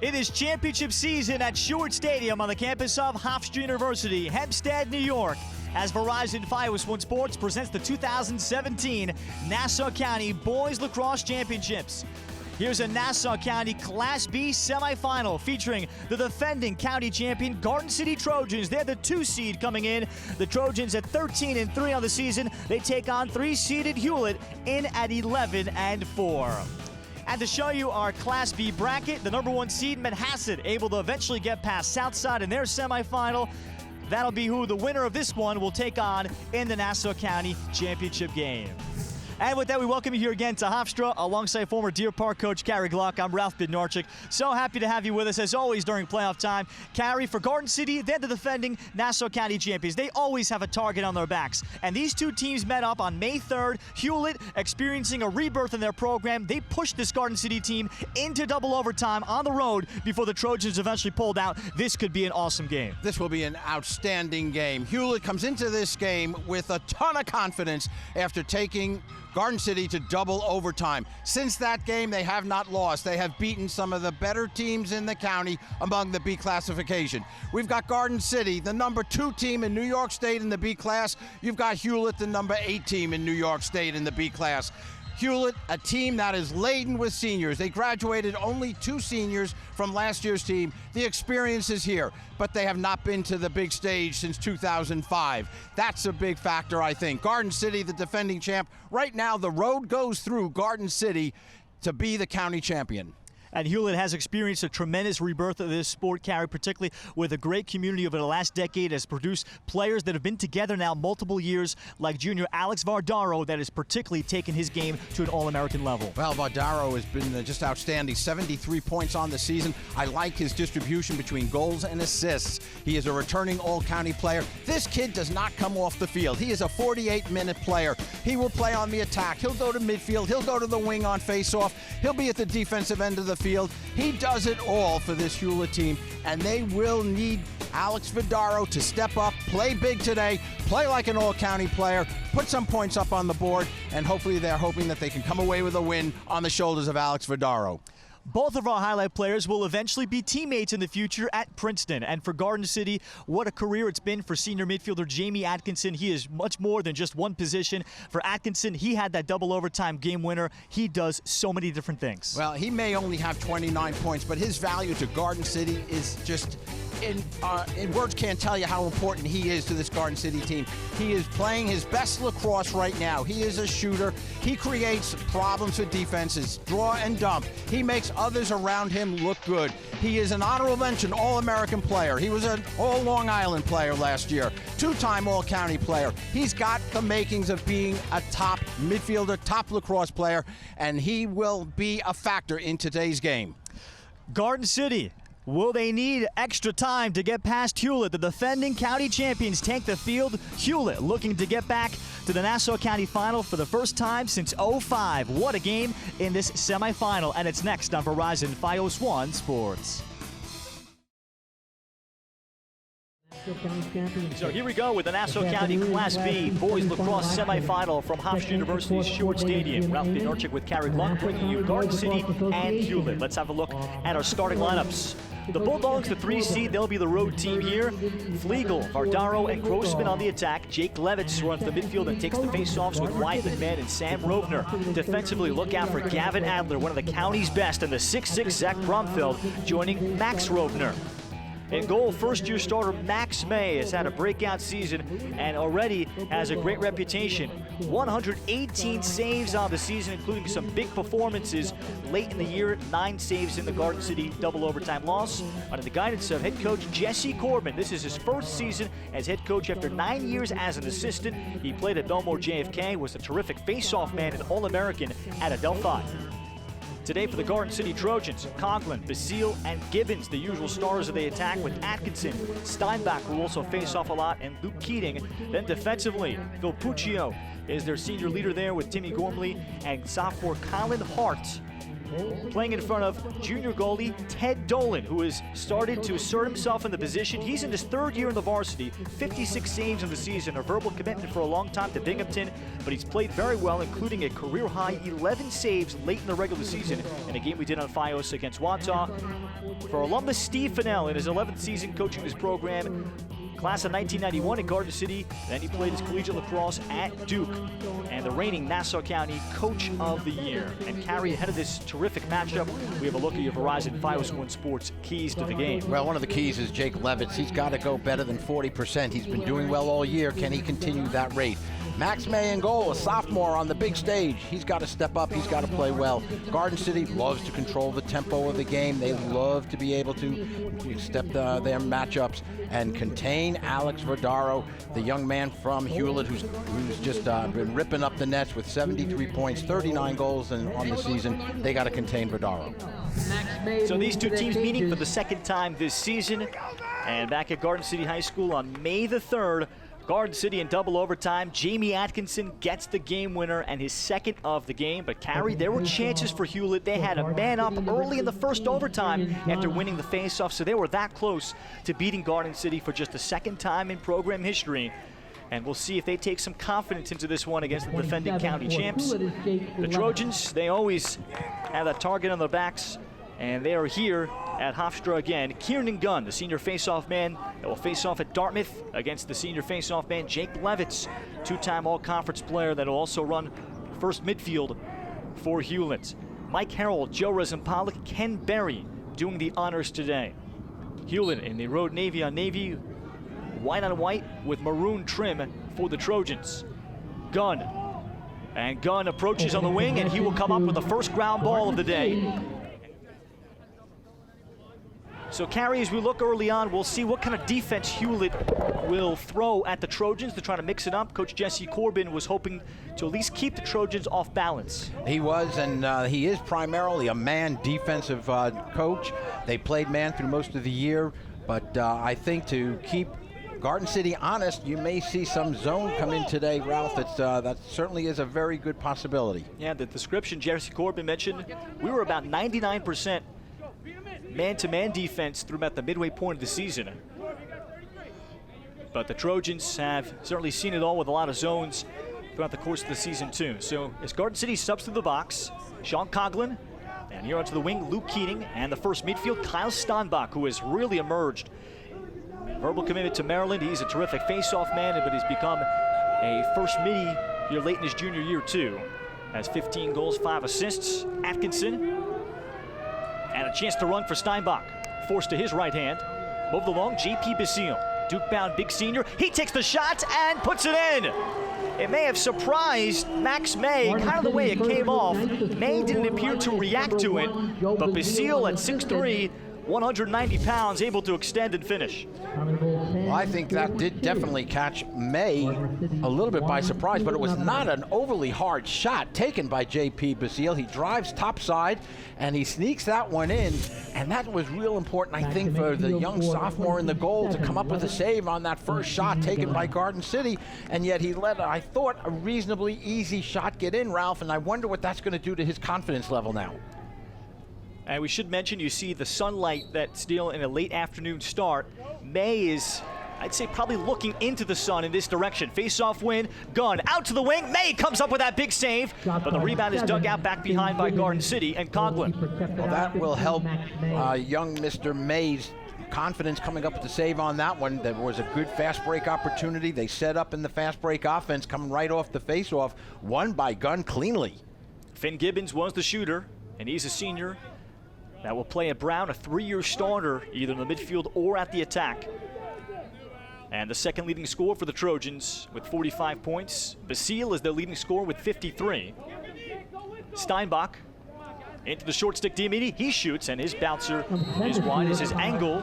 It is championship season at Hewlett Stadium on the campus of Hofstra University, Hempstead, New York, as Verizon Fios One Sports presents the 2017 Nassau County Boys Lacrosse Championships. Here's a Nassau County Class B semifinal featuring the defending county champion Garden City Trojans. They're the 2 seed coming in. The Trojans at 13-3 on the season. They take on 3-seeded Hewlett in at 11-4. And to show you our Class B bracket, the number 1 seed, Manhasset, able to eventually get past Southside in their semifinal. That'll be who the winner of this one will take on in the Nassau County Championship game. And with that, we welcome you here again to Hofstra, alongside former Deer Park coach Carrie Gluck. I'm Ralph Bednarchik. So happy to have you with us, as always, during playoff time. Carrie, for Garden City, they're the defending Nassau County champions. They always have a target on their backs. And these 2 teams met up on May 3rd. Hewlett, experiencing a rebirth in their program, they pushed this Garden City team into double overtime on the road before the Trojans eventually pulled out. This could be an awesome game. This will be an outstanding game. Hewlett comes into this game with a ton of confidence after taking Garden City to double overtime. Since that game, they have not lost. They have beaten some of the better teams in the county among the B classification. We've got Garden City, the number 2 team in New York State in the B class. You've got Hewlett, the number 8 team in New York State in the B class. Hewlett, a team that is laden with seniors. They graduated only 2 seniors from last year's team. The experience is here, but they have not been to the big stage since 2005. That's a big factor, I think. Garden City, the defending champ. Right now, the road goes through Garden City to be the county champion. And Hewlett has experienced a tremendous rebirth of this sport, Carrie, particularly with a great community over the last decade, has produced players that have been together now multiple years, like junior Alex Vardaro, that has particularly taken his game to an All-American level. Well, Vardaro has been just outstanding. 73 points on the season. I like his distribution between goals and assists. He is a returning All-County player. This kid does not come off the field. He is a 48-minute player. He will play on the attack. He'll go to midfield. He'll go to the wing on face-off. He'll be at the defensive end of the field. He does it all for this Hewlett team, and they will need Alex Vardaro to step up, play big today, play like an all-county player, put some points up on the board, and hopefully they're hoping that they can come away with a win on the shoulders of Alex Vardaro. Both of our highlight players will eventually be teammates in the future at Princeton. And for Garden City, what a career it's been for senior midfielder Jamie Atkinson. He is much more than just one position. For Atkinson, he had that double overtime game winner. He does so many different things. Well, he may only have 29 points, but his value to Garden City is just, in words can't tell you how important he is to this Garden City team. He is playing his best lacrosse right now. He is a shooter. He creates problems for defenses, draw and dump. He makes others around him look good. He is an honorable mention All-American player. He was an All-Long Island player last year, 2-time All-County player. He's got the makings of being a top midfielder, top lacrosse player, and he will be a factor in today's game. Garden City, will they need extra time to get past Hewlett? The defending county champions take the field. Hewlett looking to get back to the Nassau County Final for the first time since '05. What a game in this semifinal, and it's next on Verizon Fios One Sports. So here we go with the Nassau County Class B Boys Lacrosse Semifinal from Hofstra University's Hewlett Stadium. Ralph Bednarchik with Carrie Gluck bringing you Garden City and Hewlett. Let's have a look at our starting lineups. The Bulldogs, the 3 seed, they'll be the road team here. Flegel, Vardaro, and Grossman on the attack. Jake Levitz runs the midfield and takes the faceoffs with Wyatt McMahon and Sam Rovner. Defensively, look out for Gavin Adler, one of the county's best, and the 6'6" Zach Bromfeld joining Max Rovner. In goal, first-year starter Max May has had a breakout season and already has a great reputation. 118 saves on the season, including some big performances late in the year. 9 saves in the Garden City double overtime loss. Under the guidance of head coach Jesse Corbin, this is his first season as head coach after 9 years as an assistant. He played at Belmore JFK, was a terrific face-off man and All-American at Adelphi. Today for the Garden City Trojans, Coughlin, Basile, and Gibbons, the usual stars of the attack, with Atkinson, Steinbach, who also face off a lot, and Luke Keating. Then defensively, Phil Puccio is their senior leader there with Timmy Gormley and sophomore Colin Hart. playing in front of junior goalie Ted Dolan, who has started to assert himself in the position. He's in his third year in the varsity, 56 saves in the season, a verbal commitment for a long time to Binghamton, but he's played very well, including a career-high 11 saves late in the regular season in a game we did on Fios against Wantagh. For alumnus Steve Fennell in his 11th season coaching this program, class of 1991 in Garden City, then he played his collegiate lacrosse at Duke, and the reigning Nassau County Coach of the Year. And Carrie, ahead of this terrific matchup, we have a look at your Verizon Fios One Sports keys to the game. Well, one of the keys is Jake Levitz. He's got to go better than 40%. He's been doing well all year. Can he continue that rate? Max May in goal, a sophomore on the big stage. He's got to step up. He's got to play well. Garden City loves to control the tempo of the game. They love to be able to step their matchups and contain Alex Verdaro, the young man from Hewlett, who's just been ripping up the nets with 73 points, 39 goals on the season. They got to contain Verdaro. So these two teams meeting for the second time this season, and back at Garden City High School on May the 3rd, Garden City in double overtime. Jamie Atkinson gets the game winner and his second of the game. But Carrie, there were chances for Hewlett. They had a man up early in the first overtime after winning the faceoff, so they were that close to beating Garden City for just the second time in program history. And we'll see if they take some confidence into this one against the defending county champs. The Trojans, they always have that target on their backs, and they are here at Hofstra again. Kieran Gunn, the senior face-off man, that will face off at Dartmouth against the senior face-off man, Jake Levitz, two-time all-conference player that will also run first midfield for Hewlett. Mike Harrell, Joe Rosenpollock, Ken Berry doing the honors today. Hewlett in the road navy on navy, white on white with maroon trim for the Trojans. Gunn, and Gunn approaches on the wing, and he will come up with the first ground ball of the day. So, Carrie, as we look early on, we'll see what kind of defense Hewlett will throw at the Trojans to try to mix it up. Coach Jesse Corbin was hoping to at least keep the Trojans off balance. He was, and he is primarily a man defensive coach. They played man through most of the year, but I think to keep Garden City honest, you may see some zone come in today, Ralph. That certainly is a very good possibility. Yeah, the description Jesse Corbin mentioned, we were about 99% man-to-man defense through about the midway point of the season. But the Trojans have certainly seen it all with a lot of zones throughout the course of the season too. So as Garden City subs through the box, Sean Coughlin, and here onto the wing, Luke Keating, and the first midfield, Kyle Steinbach, who has really emerged. Verbal commitment to Maryland. He's a terrific face-off man, but he's become a first midi here late in his junior year too. Has 15 goals, 5 assists. Atkinson, and a chance to run for Steinbach. Forced to his right hand. Moved along, J.P. Basile. Duke-bound big senior. He takes the shot and puts it in. It may have surprised Max May, kind of the way it came off. May didn't appear to react to it, but Basile at 6'3", 190 pounds, able to extend and finish. Well, I think that did definitely catch May a little bit by surprise, but it was not an overly hard shot taken by J.P. Basile. He drives topside, and he sneaks that one in, and that was real important, I think, for the young sophomore in the goal to come up with a save on that first shot taken by Garden City, and yet he let, I thought, a reasonably easy shot get in, Ralph, and I wonder what that's going to do to his confidence level now. And we should mention, you see the sunlight that's still in a late afternoon start. May is, I'd say, probably looking into the sun in this direction. Face-off win, Gunn out to the wing. May comes up with that big save, but the rebound is dug out back behind by Garden City and Coughlin. Well, that will help young Mr. May's confidence coming up with the save on that one. There was a good fast break opportunity. They set up in the fast break offense, coming right off the face-off, won by Gunn cleanly. Finn Gibbons was the shooter, and he's a senior that will play at Brown, a 3-year starter, either in the midfield or at the attack. And the second leading scorer for the Trojans with 45 points. Basile is their leading scorer with 53. Steinbach into the short stick D-midi. He shoots, and his bouncer is wide as his angle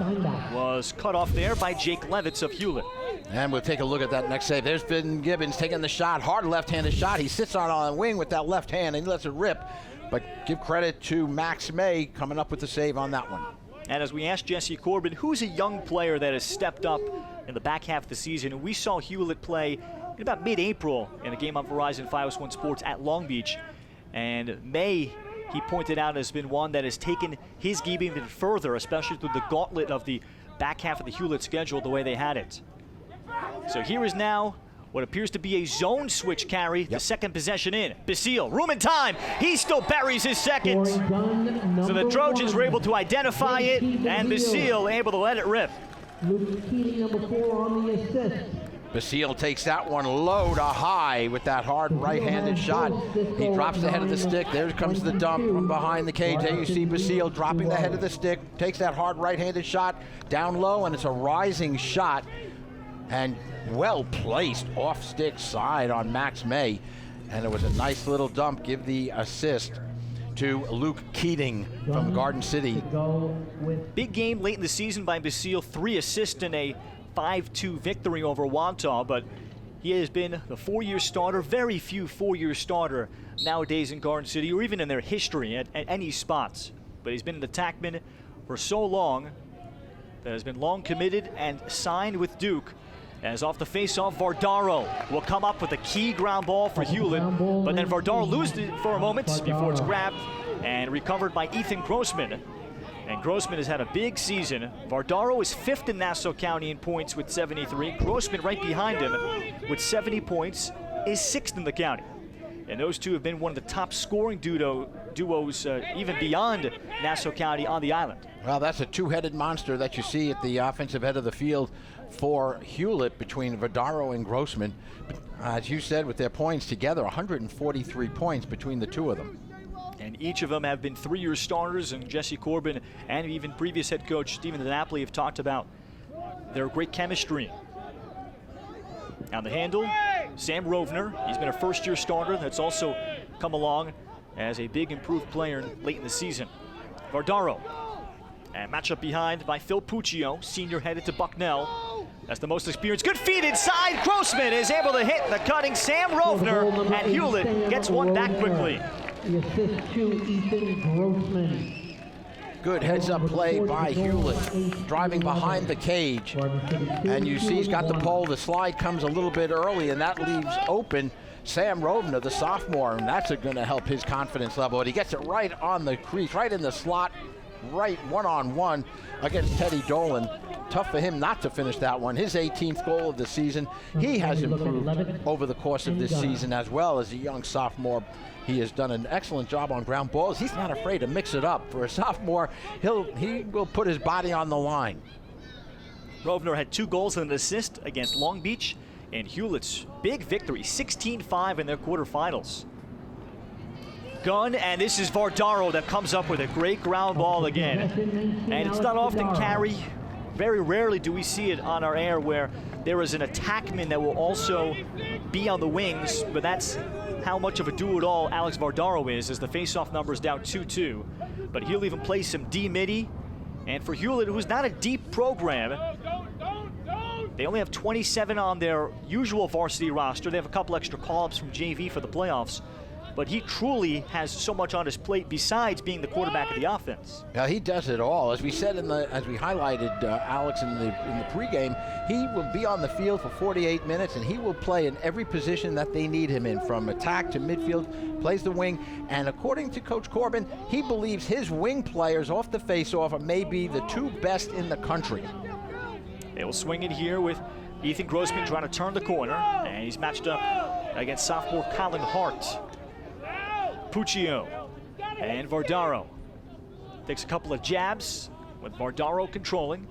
was cut off there by Jake Levitz of Hewlett. And we'll take a look at that next save. There's Finn Gibbons taking the shot, hard left-handed shot. He sits on the wing with that left hand, and he lets it rip. But give credit to Max May coming up with the save on that one. And as we asked Jesse Corbin, who's a young player that has stepped up in the back half of the season? And we saw Hewlett play in about mid-April in a game on Verizon Fios One Sports at Long Beach. And May he pointed out has been one that has taken his game even further, especially through the gauntlet of the back half of the Hewlett schedule the way they had it. So here is now what appears to be a zone switch carry, the second possession in. Basile, room and time. He still buries his second. So the Trojans were able to identify it, and Basile able to let it rip. Luke Keating, number 4, on the assist. Basile takes that one low to high with that hard right-handed shot. He drops the head of the stick. There comes the dump from behind the cage. There you see Basile dropping the head of the stick, takes that hard right-handed shot down low, and it's a rising shot and well placed off stick side on Max May. And it was a nice little dump. Give the assist to Luke Keating from Garden City. Big game late in the season by Basile, 3 assists in a 5-2 victory over Wantagh, but he has been the 4-year starter. Very few 4-year starter nowadays in Garden City, or even in their history at any spots. But he's been an attackman for so long that has been long committed and signed with Duke. As off the face-off, Vardaro will come up with a key ground ball for Hewlett, but then Vardaro loses it for a moment before it's grabbed and recovered by Ethan Grossman. And Grossman has had a big season. Vardaro is 5th in Nassau County in points with 73. Grossman right behind him with 70 points is 6th in the county. And those two have been one of the top scoring duos even beyond Nassau County on the island. Well, that's a two-headed monster that you see at the offensive head of the field for Hewlett between Vardaro and Grossman. As you said, with their points together, 143 points between the two of them. And each of them have been 3-year starters, and Jesse Corbin and even previous head coach Stephen DiNapoli have talked about their great chemistry. On the handle, Sam Rovner. He's been a first-year starter that's also come along as a big improved player late in the season. Vardaro. And matchup behind by Phil Puccio, senior headed to Bucknell. That's the most experienced. Good feed inside. Grossman is able to hit the cutting Sam Rovner, and Hewlett gets one back quickly. The assist to Ethan Grossman. Good heads-up play by Hewlett, driving behind the cage. And you see he's got the pole. The slide comes a little bit early, and that leaves open Sam Rovner, the sophomore, and that's going to help his confidence level. And he gets it right on the crease, right in the slot, right one-on-one against Teddy Dolan. Tough for him not to finish that one. His 18th goal of the season. He has improved over the course of this season as well as a young sophomore. He has done an excellent job on ground balls. He's not afraid to mix it up. For a sophomore, he will put his body on the line. Rovner had 2 goals and an assist against Long Beach, and Hewlett's big victory, 16-5 in their quarterfinals. Gun, and this is Vardaro that comes up with a great ground ball again. And it's not often, Carrie, very rarely do we see it on our air where there is an attackman that will also be on the wings, but that's how much of a do-it-all Alex Vardaro is, as the face-off number is down 2-2. But he'll even play some D-midi. And for Hewlett, who's not a deep program, they only have 27 on their usual varsity roster. They have a couple extra call-ups from JV for the playoffs. But he truly has so much on his plate besides being the quarterback of the offense. Yeah, he does it all. As we said as we highlighted Alex in the pregame, he will be on the field for 48 minutes, and he will play in every position that they need him in, from attack to midfield, plays the wing. And according to Coach Corbin, he believes his wing players off the face-off are maybe the 2 best in the country. They will swing it here with Ethan Grossman trying to turn the corner, and he's matched up against sophomore Colin Hart. Puccio and Vardaro takes a couple of jabs with Vardaro controlling.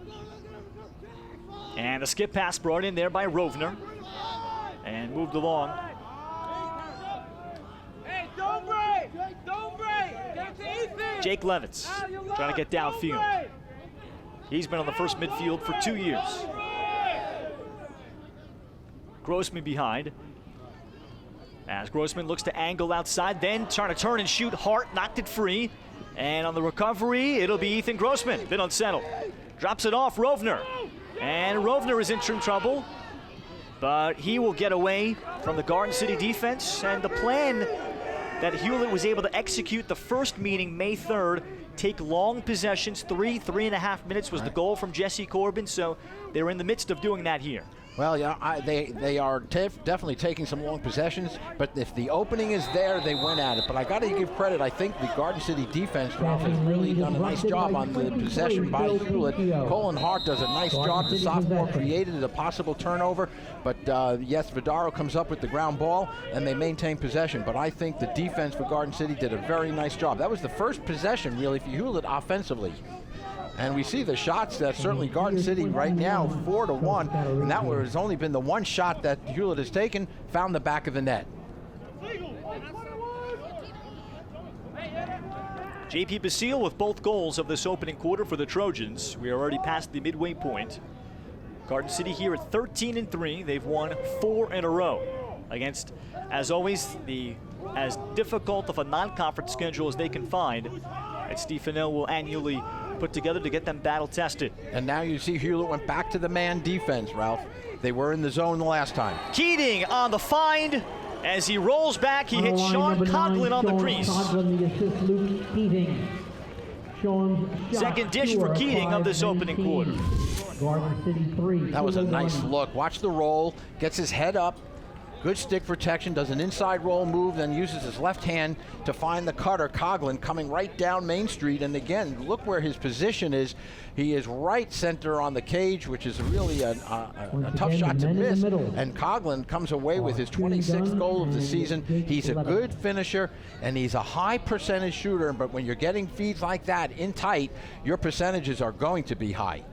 And a skip pass brought in there by Rovner and moved along. Hey, don't break! Don't break! Get to Ethan! Jake Levitz trying to get downfield. He's been on the first midfield for 2 years. Grossman behind. As Grossman looks to angle outside, then trying to turn and shoot. Hart knocked it free. And on the recovery, it'll be Ethan Grossman. Been unsettled. Drops it off, Rovner. And Rovner is in some trouble. But he will get away from the Garden City defense. And the plan that Hewlett was able to execute the first meeting, May 3rd, take long possessions. 3.5 minutes was the goal from Jesse Corbin. So they're in the midst of doing that here. Well, yeah, they are definitely taking some long possessions, but if the opening is there, they win at it. But I got to give credit. I think the Garden City defense, Ralph, has really done a nice job on the possession by Hewlett. Colin Hart does a nice job. The sophomore created a possible turnover, but yes, Vidaro comes up with the ground ball, and they maintain possession. But I think the defense for Garden City did a very nice job. That was the first possession, really, for Hewlett offensively. And we see the shots that certainly Garden City right now 4-1, and that has only been the one shot that Hewlett has taken, found the back of the net. J.P. Basile with both goals of this opening quarter for the Trojans. We are already past the midway point. Garden City here at 13-3. They've won 4 in a row against, as always, as difficult of a non-conference schedule as they can find that Steve Fennell will annually put together to get them battle tested. And now you see Hewlett went back to the man defense, Ralph. They were in the zone the last time. Keating on the find. As he rolls back, he hits Sean Coughlin on the crease. Coughlin, the assist, Luke Keating. Second dish for Keating of this opening quarter. Garden City 3. That was a nice look. Watch the roll, gets his head up. Good stick protection, does an inside roll move, then uses his left hand to find the cutter, Coughlin, coming right down Main Street. And again, look where his position is. He is right center on the cage, which is really a tough shot to miss. And Coughlin comes away with his 26th goal of the season. He's a good finisher, and he's a high percentage shooter. But when you're getting feeds like that in tight, your percentages are going to be high.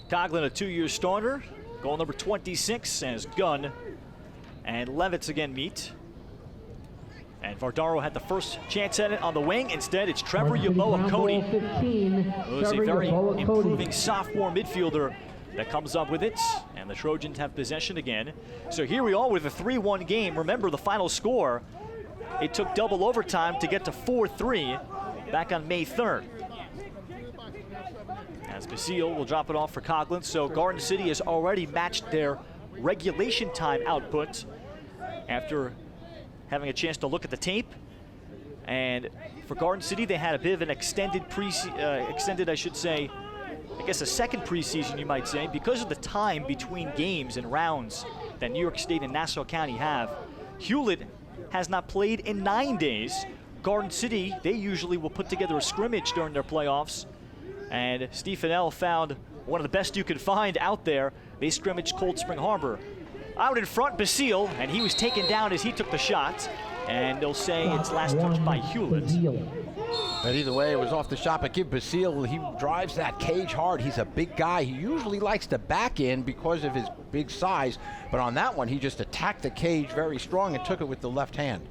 Coughlin, a 2-year starter. Goal number 26 as Gunn and Levitz again meet. And Vardaro had the first chance at it on the wing. Instead, it's Trevor Yeboah-Cody, who's a very improving sophomore midfielder that comes up with it. And the Trojans have possession again. So here we are with a 3-1 game. Remember the final score. It took double overtime to get to 4-3 back on May 3rd. As Basile will drop it off for Coughlin. So Garden City has already matched their regulation time output after having a chance to look at the tape. And for Garden City, they had a bit of an extended I should say, I guess a second preseason, you might say, because of the time between games and rounds that New York State and Nassau County have. Hewlett has not played in 9 days. Garden City, they usually will put together a scrimmage during their playoffs. And Steve Fennell found one of the best you could find out there. They scrimmaged Cold Spring Harbor. Out in front, Basile, and he was taken down as he took the shot. And they'll say it's last touched by Hewlett. But either way, it was off the shot. But give Basile, he drives that cage hard. He's a big guy. He usually likes to back in because of his big size. But on that one, he just attacked the cage very strong and took it with the left hand.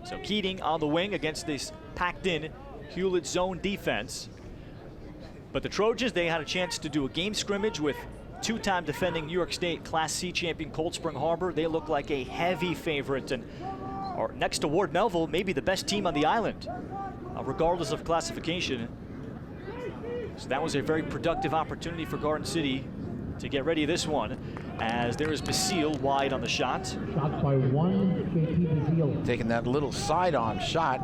So Keating on the wing against this packed-in Hewlett zone defense. But the Trojans, they had a chance to do a game scrimmage with 2-time defending New York State Class C champion Cold Spring Harbor. They look like a heavy favorite, and are next to Ward Melville, maybe the best team on the island, regardless of classification. So that was a very productive opportunity for Garden City to get ready this one, as there is Basile wide on the shot. Shot by one, J.P. Basile. Taking that little side-arm shot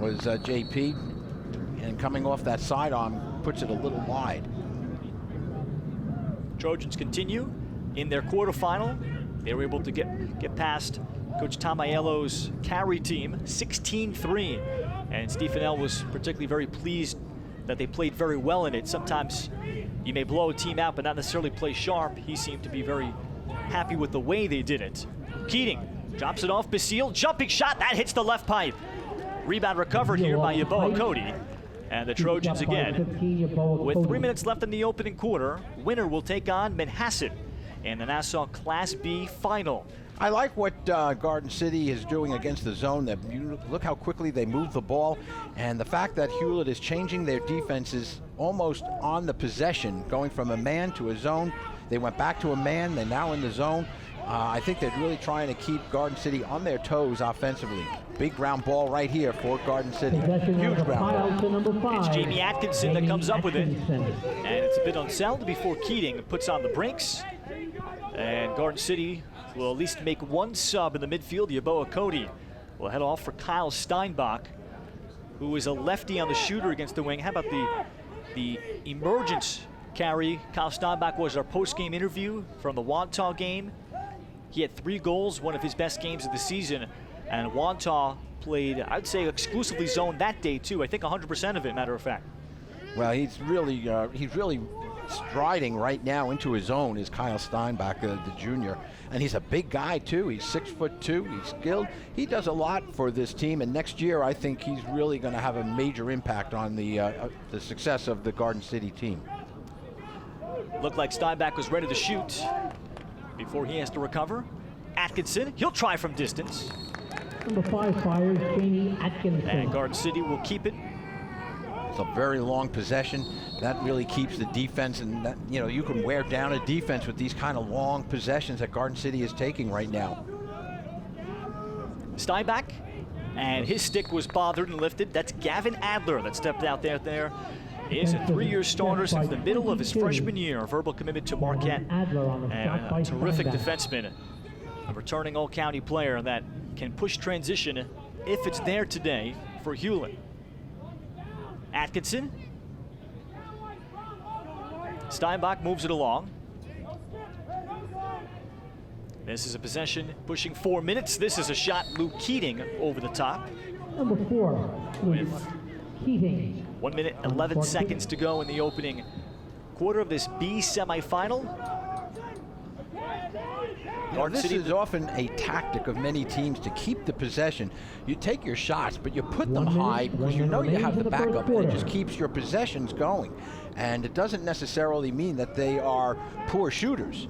was J.P., and coming off that side-arm puts it a little wide. Trojans continue in their quarterfinal. They were able to get past Coach Tom Aiello's carry team, 16-3. And Steve Fennell was particularly very pleased that they played very well in it. Sometimes you may blow a team out but not necessarily play sharp. He seemed to be very happy with the way they did it. Keating drops it off, Basile, jumping shot, that hits the left pipe. Rebound recovered here by Yeboah-Cody. And the Trojans again, with 3 minutes left in the opening quarter, winner will take on Manhasset in the Nassau Class B final. I like what Garden City is doing against the zone. Look how quickly they move the ball, and the fact that Hewlett is changing their defenses almost on the possession, going from a man to a zone. They went back to a man, they're now in the zone. I think they're really trying to keep Garden City on their toes offensively. Big ground ball right here for Garden City. Huge ground ball. It's Jamie Atkinson that comes up with it. And it's a bit unsettled before Keating puts on the brakes. And Garden City will at least make one sub in the midfield. Yeboah-Cody will head off for Kyle Steinbach, who is a lefty on the shooter against the wing. How about the emergence Carrie, Kyle Steinbach was our post-game interview from the Wantagh game. He had 3 goals, one of his best games of the season. And Wantagh played, I'd say, exclusively zone that day, too. I think 100% of it, matter of fact. Well, he's really striding right now into his own, is Kyle Steinbach, the junior. And he's a big guy, too. He's 6'2". He's skilled. He does a lot for this team. And next year, I think he's really going to have a major impact on the success of the Garden City team. Looked like Steinbach was ready to shoot before he has to recover. Atkinson, he'll try from distance. Number 5 fires Jamie Atkinson. And Garden City will keep it. It's a very long possession. That really keeps the defense, and that, you know, you can wear down a defense with these kind of long possessions that Garden City is taking right now. Steinbach, and his stick was bothered and lifted. That's Gavin Adler that stepped out there. He is a 3-year starter since the middle of his freshman year. A verbal commitment to Marquette. And a terrific defenseman. A returning All-County player that can push transition if it's there today for Hewlett. Atkinson. Steinbach moves it along. This is a possession pushing 4 minutes. This is a shot, Luke Keating over the top. Number 4, Luke Keating. 1 minute, 11 seconds to go in the opening quarter of this B semifinal. This is often a tactic of many teams to keep the possession. You take your shots, but you put them high because you know you have the backup, and it just keeps your possessions going. And it doesn't necessarily mean that they are poor shooters.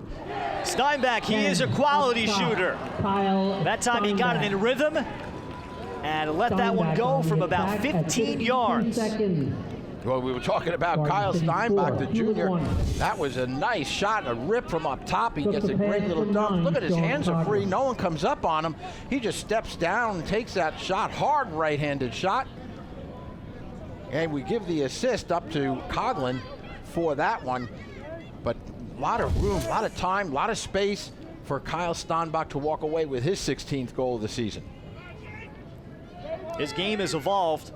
Steinbach, he is a quality shooter. That time he got it in rhythm and let that one go from about 15 yards. Well, we were talking about Kyle Steinbach, the junior. That was a nice shot, a rip from up top. He gets a great little dunk. Look at his hands are free. No one comes up on him. He just steps down and takes that shot. Hard right-handed shot. And we give the assist up to Coughlin for that one. But a lot of room, a lot of time, a lot of space for Kyle Steinbach to walk away with his 16th goal of the season. His game has evolved.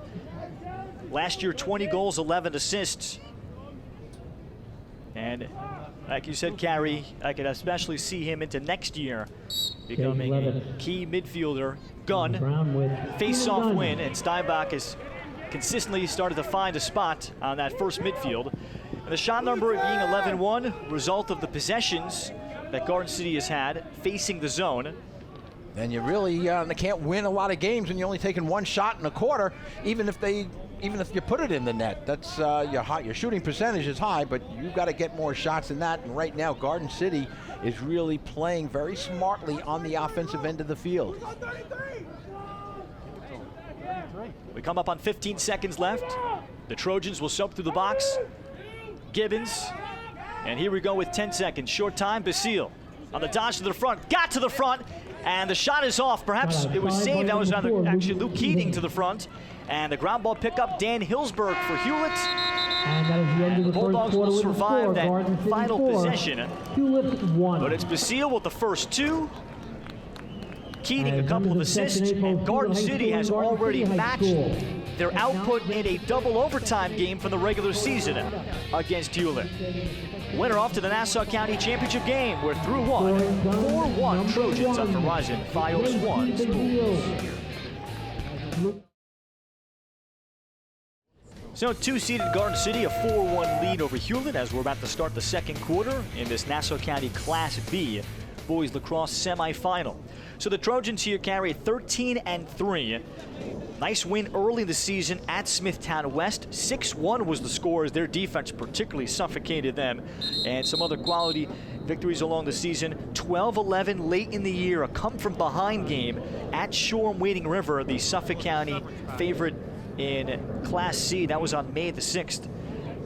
Last year, 20 goals, 11 assists. And like you said, Carrie, I could especially see him into next year becoming a key midfielder. Gun, face-off win, and Steinbach has consistently started to find a spot on that first midfield. And the shot number being 11-1, result of the possessions that Garden City has had facing the zone. And you really can't win a lot of games when you're only taking 1 shot in a quarter, even if you put it in the net. That's your shooting percentage is high, but you've got to get more shots than that. And right now, Garden City is really playing very smartly on the offensive end of the field. We come up on 15 seconds left. The Trojans will soap through the box. Gibbons, and here we go with 10 seconds. Short time, Basile on the dodge to the front, got to the front, and the shot is off. Perhaps it was saved. That was actually Luke Keating to the front. And the ground ball pickup, Dan Hillsberg for Hewlett. And that is the end of the Bulldogs will survive that final possession. Hewlett 1. But it's Basile with the first 2. Keating a couple of assists, and Garden City has already matched their output in a double overtime game from the regular season against Hewlett. Winner off to the Nassau County Championship game. We're through 1. 4-1 Trojans on Horizon Fios 1 Sports. So 2-seeded Garden City, a 4-1 lead over Hewlett as we're about to start the second quarter in this Nassau County Class B boys lacrosse semifinal. So the Trojans here carry 13-3. Nice win early in the season at Smithtown West. 6-1 was the score as their defense particularly suffocated them. And some other quality victories along the season. 12-11 late in the year, a come-from-behind game at Shoreham Wading River, the Suffolk County favorite in Class C. That was on May the 6th.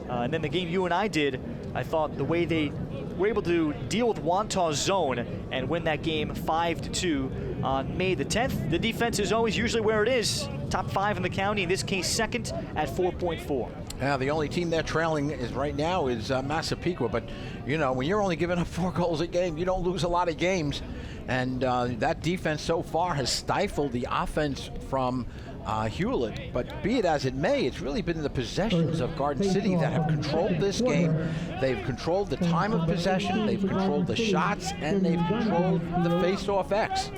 And then the game you and I did, I thought the way they were able to deal with Wantagh's zone and win that game 5-2 on May the 10th. The defense is always usually where it is. Top 5 in the county, in this case second at 4.4. Yeah, the only team they're trailing is right now is Massapequa, but you know, when you're only giving up 4 goals a game, you don't lose a lot of games. And that defense so far has stifled the offense from Hewlett, but be it as it may, it's really been the possessions of Garden City that have controlled this game. They've controlled the time of possession, they've controlled the shots, and they've controlled the face-off X.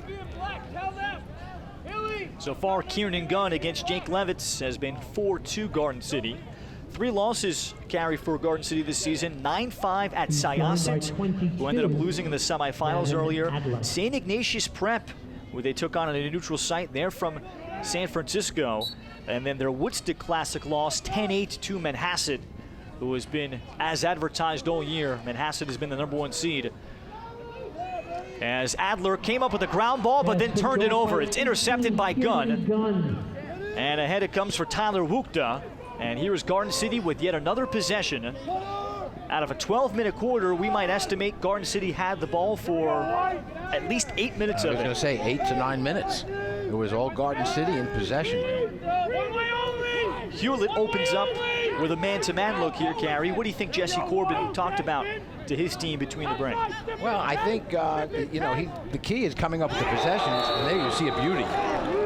So far, Kieran Gunn against Jake Levitz has been 4-2 Garden City. 3 losses carry for Garden City this season. 9-5 at Syosset, who ended up losing in the semifinals earlier. St. Ignatius Prep, who they took on at a neutral site. They're from San Francisco. And then their Woodstock Classic loss, 10-8 to Manhasset, who has been as advertised all year. Manhasset has been the #1 seed. As Adler came up with a ground ball, but then turned it over. It's intercepted by Gunn. And ahead it comes for Tyler Wukta. And here is Garden City with yet another possession. Out of a 12-minute quarter, we might estimate Garden City had the ball for at least 8 minutes of it. I was going to say 8 to 9 minutes. It was all Garden City in possession. Hewlett opens up with a man-to-man look here, Carey. What do you think Jesse Corbin talked about to his team between the break? Well, I think, the key is coming up with the possessions, and there you see a beauty.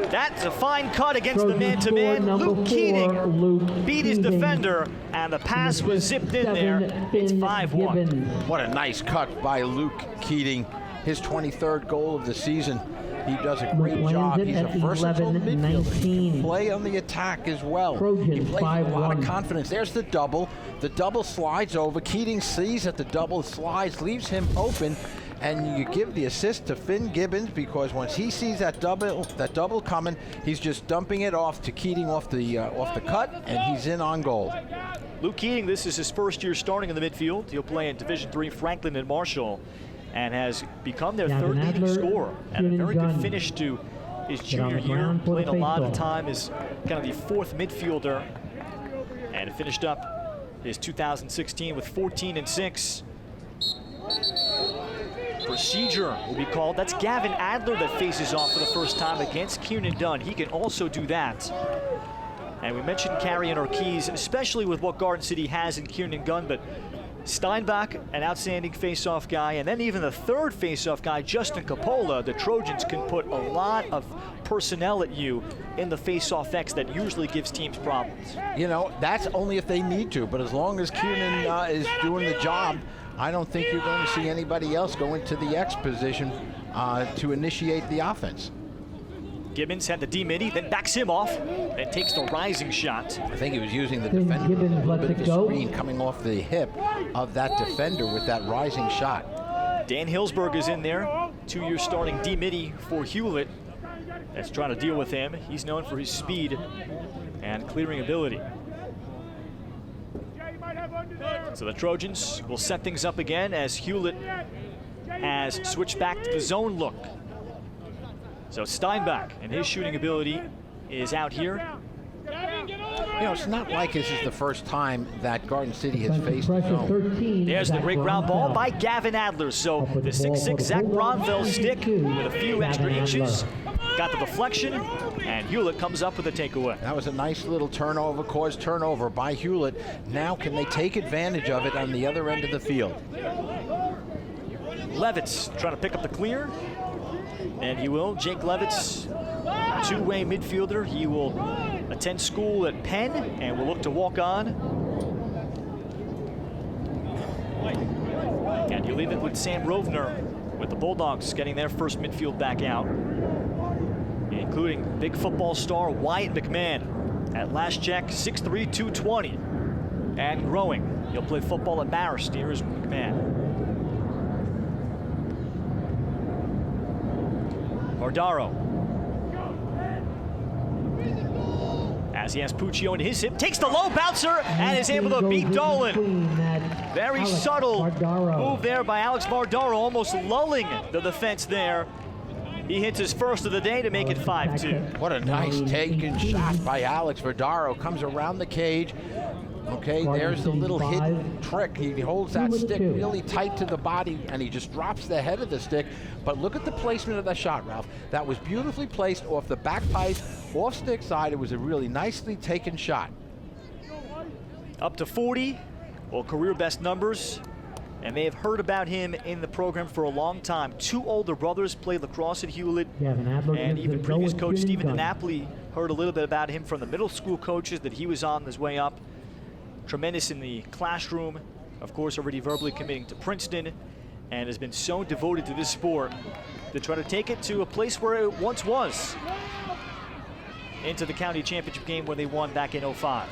That's a fine cut against the man-to-man. Luke Keating beat his defender, and the pass was zipped in there. It's 5-1. What a nice cut by Luke Keating. His 23rd goal of the season. He does a great job. He's a versatile midfielder. He can play on the attack as well. He plays with a lot of confidence. There's the double. The double slides over. Keating sees that the double slides, leaves him open. And you give the assist to Finn Gibbons, because once he sees that double coming, he's just dumping it off to Keating off the cut, and he's in on goal. Luke Keating, this is his first year starting in the midfield. He'll play in Division III Franklin and Marshall, and has become their third leading scorer. And a very good finish to his junior year. Played a lot of the time as kind of the fourth midfielder, and finished up his 2016 with 14 and 6. Procedure will be called. That's Gavin Adler that faces off for the first time against Kieran Dunn. He can also do that. And we mentioned Carey in our keys, especially with what Garden City has in Kieran Gunn, but Steinbach, an outstanding face-off guy, and then even the third face-off guy, Justin Coppola. The Trojans can put a lot of personnel at you in the face-off X that usually gives teams problems. You know, that's only if they need to, but as long as Kieran is doing the job, I don't think you're going to see anybody else go into the X position to initiate the offense. Gibbons had the D-midi, then backs him off, and takes the rising shot. I think he was using the defender with a little bit of a screen coming off the hip of that defender with that rising shot. Dan Hillsberg is in there, 2-year starting D-midi for Hewlett. That's trying to deal with him. He's known for his speed and clearing ability. So the Trojans will set things up again as Hewlett has switched back to the zone look. So Steinbach and his shooting ability is out here. You know, it's not like this is the first time that Garden City has faced the zone. There's the great ground ball by Gavin Adler. So the 6'6" Zach Bronfeld stick with a few extra inches. Got the deflection, and Hewlett comes up with a takeaway. That was a nice little turnover, caused turnover by Hewlett. Now can they take advantage of it on the other end of the field? Levitz trying to pick up the clear, and he will. Jake Levitz, two-way midfielder. He will attend school at Penn and will look to walk on. And you leave it with Sam Rovner, with the Bulldogs getting their first midfield back out, including big football star Wyatt McMahon. At last check, 6'3", 220, and growing. He'll play football at Marist. Here is McMahon. Bardaro, as he has Puccio in his hip, takes the low bouncer and is able to beat Dolan. Very subtle move there by Alex Bardaro, almost lulling the defense there. He hits his first of the day to make it 5-2. What a nice taken shot by Alex Bardaro. Comes around the cage. Okay, there's the little hidden trick. He holds that stick really tight to the body, and he just drops the head of the stick. But look at the placement of that shot, Ralph. That was beautifully placed off the back pipe, off stick side. It was a really nicely taken shot. Up to 40, well, career best numbers. And they have heard about him in the program for a long time. Two older brothers played lacrosse at Hewlett, and even previous coach Stephen DiNapoli heard a little bit about him from the middle school coaches that he was on his way up. Tremendous in the classroom, of course, already verbally committing to Princeton, and has been so devoted to this sport to try to take it to a place where it once was, into the county championship game where they won back in '05.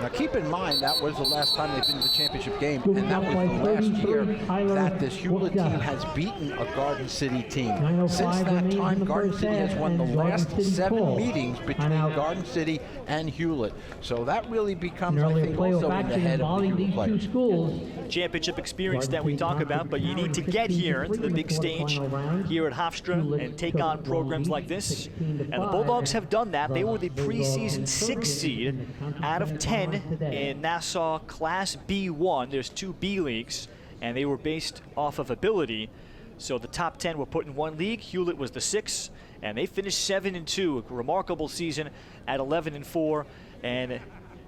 Now keep in mind that was the last time they've been to the championship game, and that was the last year that this Hewlett team has beaten a Garden City team. Since that time, Garden City has won the last 7 meetings between Garden City and Hewlett. So that really becomes, I think, also in the head of the Hewlett players. Championship experience that we talk about, but you need to get here to the big stage here at Hofstra and take on programs like this. And the Bulldogs have done that. They were the preseason 6th seed out of 10 in Nassau Class B1. There's 2 B leagues, and they were based off of ability. So the top 10 were put in one league. Hewlett was the 6th, and they finished 7-2. A remarkable season at 11-4, and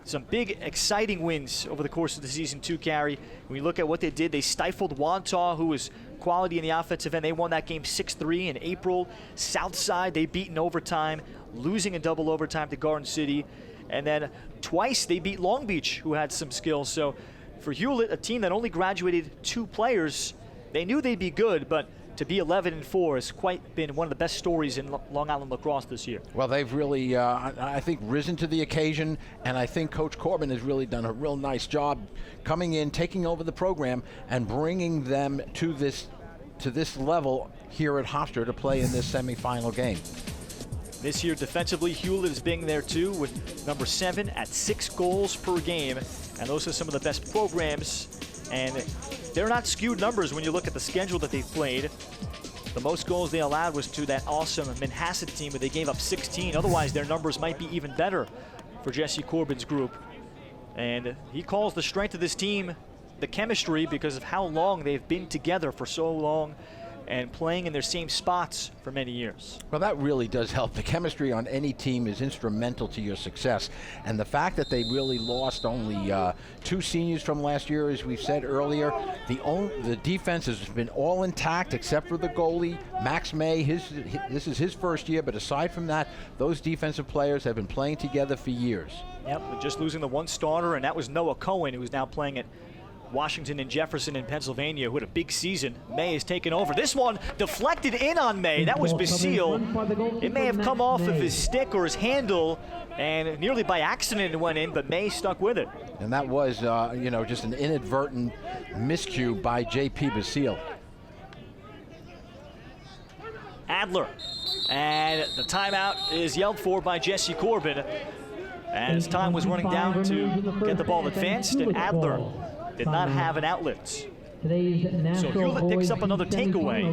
some big, exciting wins over the course of the season too, Carrie. When you look at what they did, they stifled Wantagh, who was quality in the offensive end. They won that game 6-3 in April. Southside, they beat in overtime, losing in double overtime to Garden City. And then twice they beat Long Beach, who had some skills. So for Hewlett, a team that only graduated 2 players, they knew they'd be good, but to be 11-4 has quite been one of the best stories in Long Island lacrosse this year. Well, they've really, I think, risen to the occasion, and I think Coach Corbin has really done a real nice job coming in, taking over the program, and bringing them to this level here at Hofstra to play in this semifinal game. This year defensively, Hewlett is being there too, with number 7 at 6 goals per game, and those are some of the best programs. And they're not skewed numbers when you look at the schedule that they've played. The most goals they allowed was to that awesome Manhasset team, where they gave up 16. Otherwise, their numbers might be even better for Jesse Corbin's group. And he calls the strength of this team the chemistry, because of how long they've been together for so long and playing in their same spots for many years. Well, that really does help. The chemistry on any team is instrumental to your success. And the fact that they really lost only 2 seniors from last year, as we've said earlier, the defense has been all intact except for the goalie, Max May. This is his first year, but aside from that, those defensive players have been playing together for years. Yep, just losing the 1 starter, and that was Noah Cohen, who's now playing at Washington and Jefferson in Pennsylvania, who had a big season. May has taken over. This one deflected in on May. That was Basile. It may have come off of his stick or his handle, and nearly by accident it went in, but May stuck with it. And that was, just an inadvertent miscue by J.P. Basile. Adler. And the timeout is yelled for by Jesse Corbin, as time was running down to get the ball advanced, and Adler did not have an outlet. So Hewlett picks up another takeaway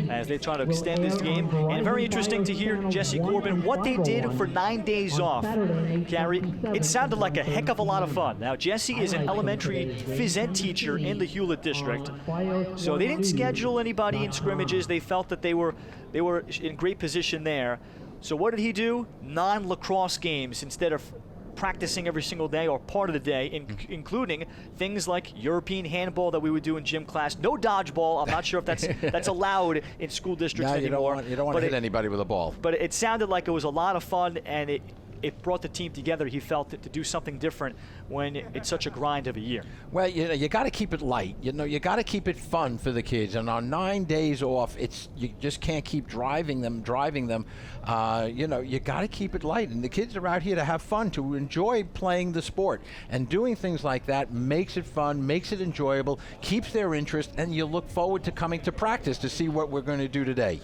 as they try to extend this game. And very interesting to hear Jesse Corbin, what they did for 9 days off. Gary, it sounded like a heck of a lot of fun. Now, Jesse is an elementary phys ed teacher in the Hewlett district, so they didn't schedule anybody in scrimmages. They felt that they were in great position there. So what did he do? Non-lacrosse games instead of practicing every single day or part of the day, including things like European handball that we would do in gym class. No dodgeball. I'm not sure if that's allowed in school districts anymore. You don't want to hit anybody with a ball. But it sounded like it was a lot of fun, and it brought the team together. He felt to do something different when it's such a grind of a year. Well, you got to keep it light. You got to keep it fun for the kids. And on 9 days off, you just can't keep driving them. You got to keep it light. And the kids are out here to have fun, to enjoy playing the sport. And doing things like that makes it fun, makes it enjoyable, keeps their interest, and you look forward to coming to practice to see what we're going to do today.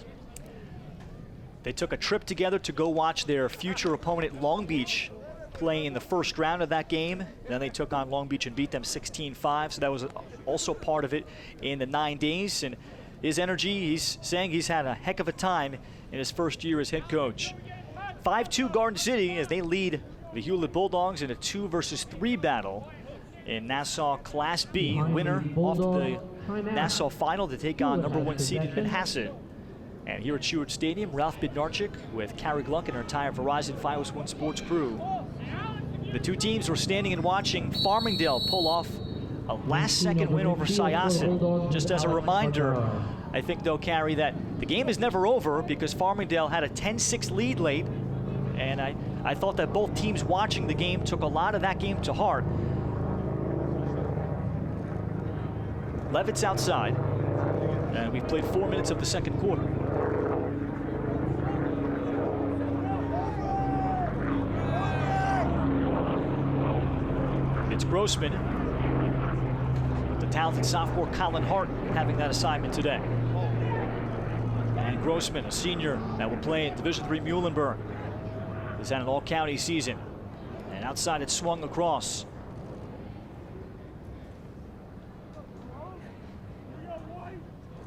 They took a trip together to go watch their future opponent, Long Beach, play in the first round of that game. Then they took on Long Beach and beat them 16-5. So that was also part of it in the 9 days. And his energy, he's saying he's had a heck of a time in his first year as head coach. 5-2 Garden City as they lead the Hewlett Bulldogs in a 2-versus-3 battle in Nassau Class B. Winner off the Nassau final to take on number 1 seeded Manhasset. And here at Stewart Stadium, Ralph Bednarczyk with Carrie Gluck and her entire Verizon Fios One Sports crew. The two teams were standing and watching Farmingdale pull off a last-second win over Syosset. Just as a reminder, I think, though, Carrie, that the game is never over because Farmingdale had a 10-6 lead late. And I thought that both teams watching the game took a lot of that game to heart. Levitt's outside. And we've played 4 minutes of the second quarter. It's Grossman. With the talented sophomore Colin Hart having that assignment today. And Grossman, a senior that will play in Division III Muhlenberg. He's had an all-county season. And outside it swung across.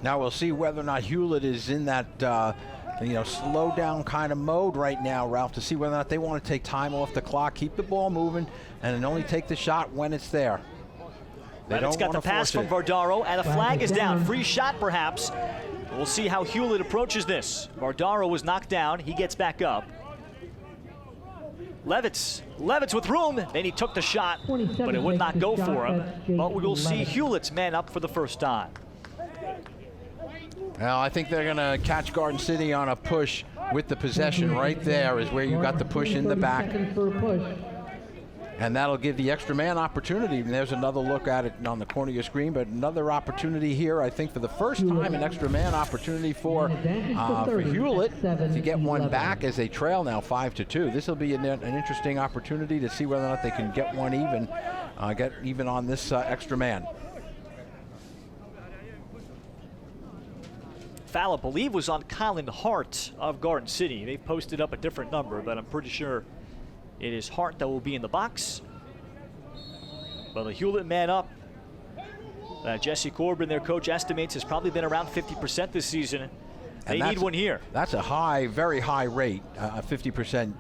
Now we'll see whether or not Hewlett is in that slow down kind of mode right now, Ralph, to see whether or not they want to take time off the clock, keep the ball moving, and then only take the shot when it's there. It's got the pass from Vardaro, and a flag is down. Free shot, perhaps. We'll see how Hewlett approaches this. Vardaro was knocked down. He gets back up. Levitz with room. Then he took the shot, but it would not go for him. But we will see Hewlett's man up for the first time. Well, I think they're going to catch Garden City on a push with the possession. Right there is where you got the push in the back. And that'll give the extra man opportunity. And there's another look at it on the corner of your screen, but another opportunity here, I think, for the first time, an extra man opportunity for Hewlett to get one back as they trail now 5-2. This will be an interesting opportunity to see whether or not they can get one even, get even on this extra man. Foul, I believe, was on Colin Hart of Garden City. They've posted up a different number, but I'm pretty sure it is Hart that will be in the box. Well, the Hewlett man up. Jesse Corbin, their coach, estimates has probably been around 50% this season. They need one here. That's a high, very high rate, 50%.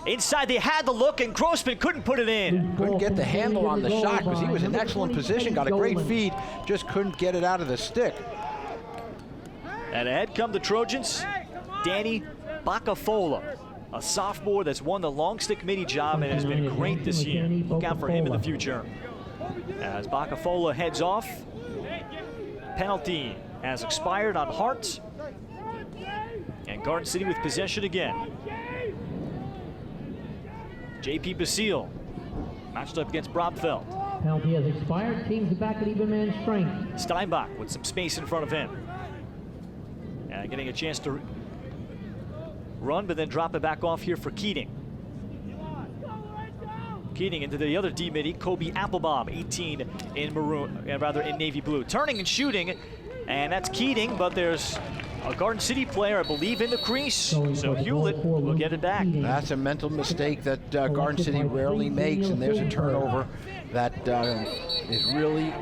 Inside, they had the look, and Grossman couldn't put it in. Couldn't get the handle on the shot because he was in excellent position, got a great feed, just couldn't get it out of the stick. And ahead come the Trojans. Danny Bacafola, a sophomore that's won the long stick midi job and has been great this year. Look out for him in the future. As Bacafola heads off, penalty has expired on Hart. And Garden City with possession again. J.P. Basile matched up against Bromfeld. Penalty has expired. Teams back at even man strength. Steinbach with some space in front of him. Getting a chance to run, but then drop it back off here for Keating. Keating into the other D midi, Kobe Applebaum, 18 in maroon, in navy blue. Turning and shooting, and that's Keating, but there's a Garden City player, I believe, in the crease. So Hewlett will get it back. That's a mental mistake that Garden City rarely makes, and there's a turnover that is really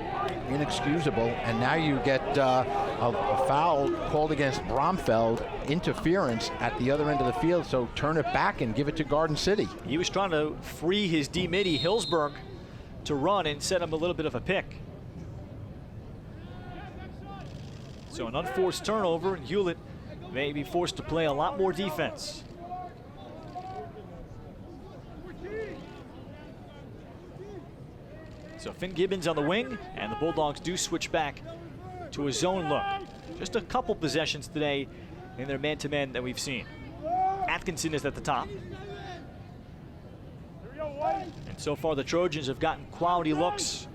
inexcusable. And now you get a foul called against Bromfeld, interference at the other end of the field, so turn it back and give it to Garden City. He was trying to free his D midi, Hillsberg, to run and set him a little bit of a pick. So an unforced turnover, and Hewlett may be forced to play a lot more defense. So Finn Gibbons on the wing, and the Bulldogs do switch back to a zone look. Just a couple possessions today in their man-to-man that we've seen. Atkinson is at the top. And so far the Trojans have gotten quality looks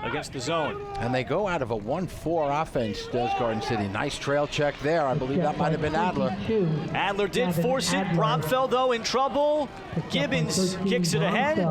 against the zone. And they go out of a 1-4 offense, does Garden City. Nice trail check there. I believe that might have been Adler. Adler did force it. Bromfeld, though, in trouble. Gibbons kicks it ahead.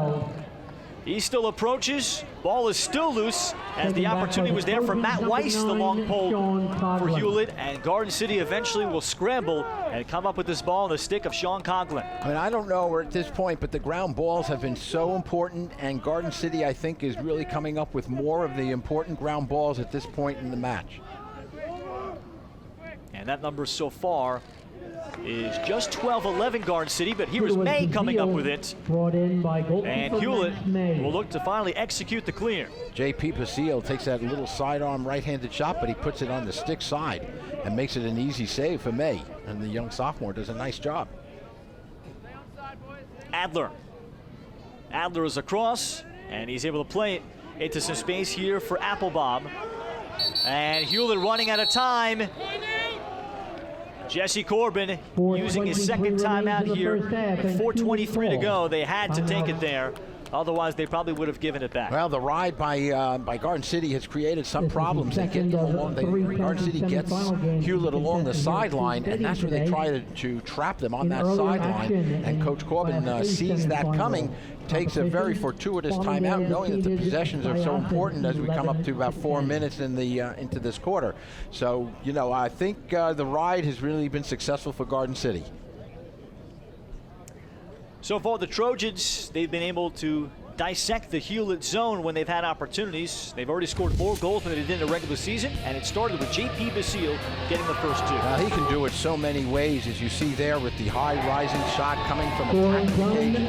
He still approaches. Ball is still loose as the opportunity was there for Matt Weiss, the long pole for Hewlett, and Garden City eventually will scramble and come up with this ball on the stick of Sean Coughlin. I mean, I don't know where at this point, but the ground balls have been so important, and Garden City, I think, is really coming up with more of the important ground balls at this point in the match. And that number so far is just 12-11 Garden City, but here is May coming up with it. And Hewlett will look to finally execute the clear. J.P. Basile takes that little sidearm right-handed shot, but he puts it on the stick side and makes it an easy save for May. And the young sophomore does a nice job. Adler is across, and he's able to play it into some space here for Applebaum. And Hewlett running out of time. Jesse Corbin using his second timeout here. With 4:23 to go, they had to take it there. Otherwise, they probably would have given it back. Well, the ride by Garden City has created some problems. They get them along. Garden City gets Hewlett along the sideline, and that's where they try to trap them on that sideline. And Coach Corbin sees that coming, takes a very fortuitous timeout, knowing that the possessions are so important as we come up to about 4 minutes in the into this quarter. So, you know, I think the ride has really been successful for Garden City. So far, the Trojans, they've been able to dissect the Hewlett zone when they've had opportunities. They've already scored more goals than they did in the regular season, and it started with J.P. Basile getting the first two. He can do it so many ways, as you see there with the high rising shot coming from attacking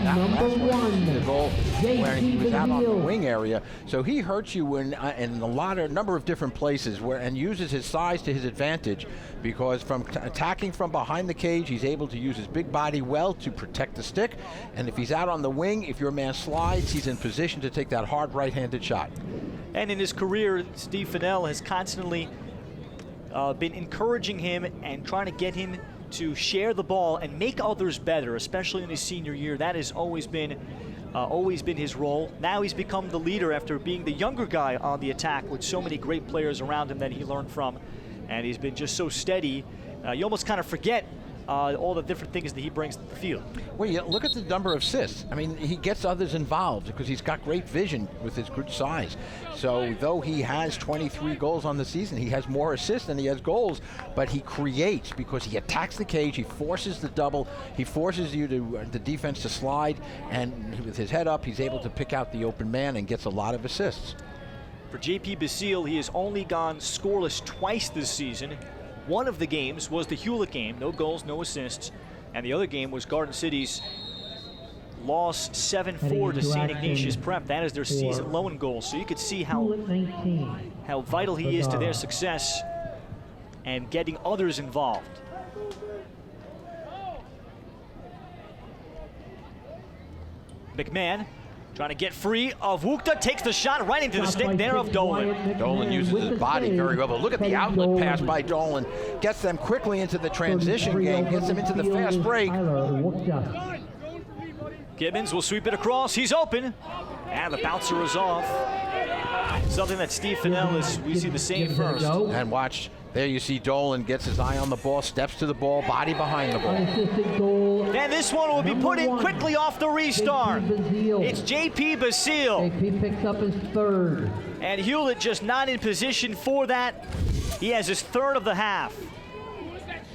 the goal where he was out on the wing area. So he hurts you in a number of different places and uses his size to his advantage, because from attacking from behind the cage, he's able to use his big body well to protect the stick. And if he's out on the wing, if your man slides, he's in position to take that hard right-handed shot. And in his career, Steve Fennell has constantly been encouraging him and trying to get him to share the ball and make others better, especially in his senior year. That has always been his role. Now he's become the leader after being the younger guy on the attack with so many great players around him that he learned from. And he's been just so steady. You almost kind of forget all the different things that he brings to the field. Well, you look at the number of assists. I mean, he gets others involved because he's got great vision with his good size. So though he has 23 goals on the season, he has more assists than he has goals, but he creates because he attacks the cage, he forces the double, he forces the defense to slide, and with his head up, he's able to pick out the open man and gets a lot of assists. For J.P. Basile, he has only gone scoreless twice this season. One of the games was the Hewlett game, no goals, no assists. And the other game was Garden City's loss 7-4 to St. Ignatius Prep. That is their season low in goals. So you could see how vital he is to their success and getting others involved. McMahon trying to get free of Wukta, takes the shot right into the stick there of Dolan. Dolan uses his body very well, but look at the outlet pass by Dolan. Gets them quickly into the transition game, gets them into the fast break. Gibbons will sweep it across, he's open, and the bouncer is off. Something that Steve Fennell we see the same first. And watch, there you see Dolan gets his eye on the ball, steps to the ball, body behind the ball. And this one will be put in quickly off the restart. It's J.P. Basile. J.P. picks up his third. And Hewlett just not in position for that. He has his third of the half.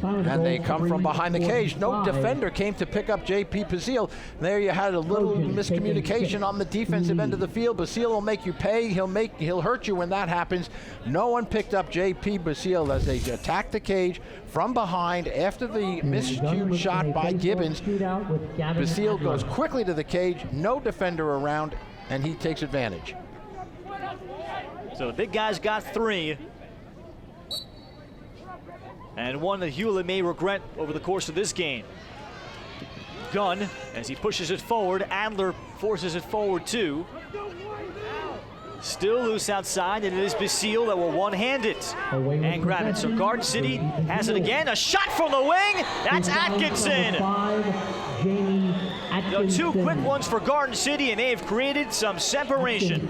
And they come from behind the cage. No defender came to pick up J.P. Basile. There you had a little miscommunication on the defensive end of the field. Basile will make you pay. He'll hurt you when that happens. No one picked up J.P. Basile as they attacked the cage from behind after the miscued shot by Gibbons. Basile goes quickly to the cage. No defender around, and he takes advantage. So the big guy's got three. And one that Hewlett may regret over the course of this game. Gunn, as he pushes it forward, Adler forces it forward too. Still loose outside, and it is Basile that will one-hand it and grab it. So Garden City has it again. A shot from the wing. That's Atkinson. Two quick ones for Garden City, and they have created some separation.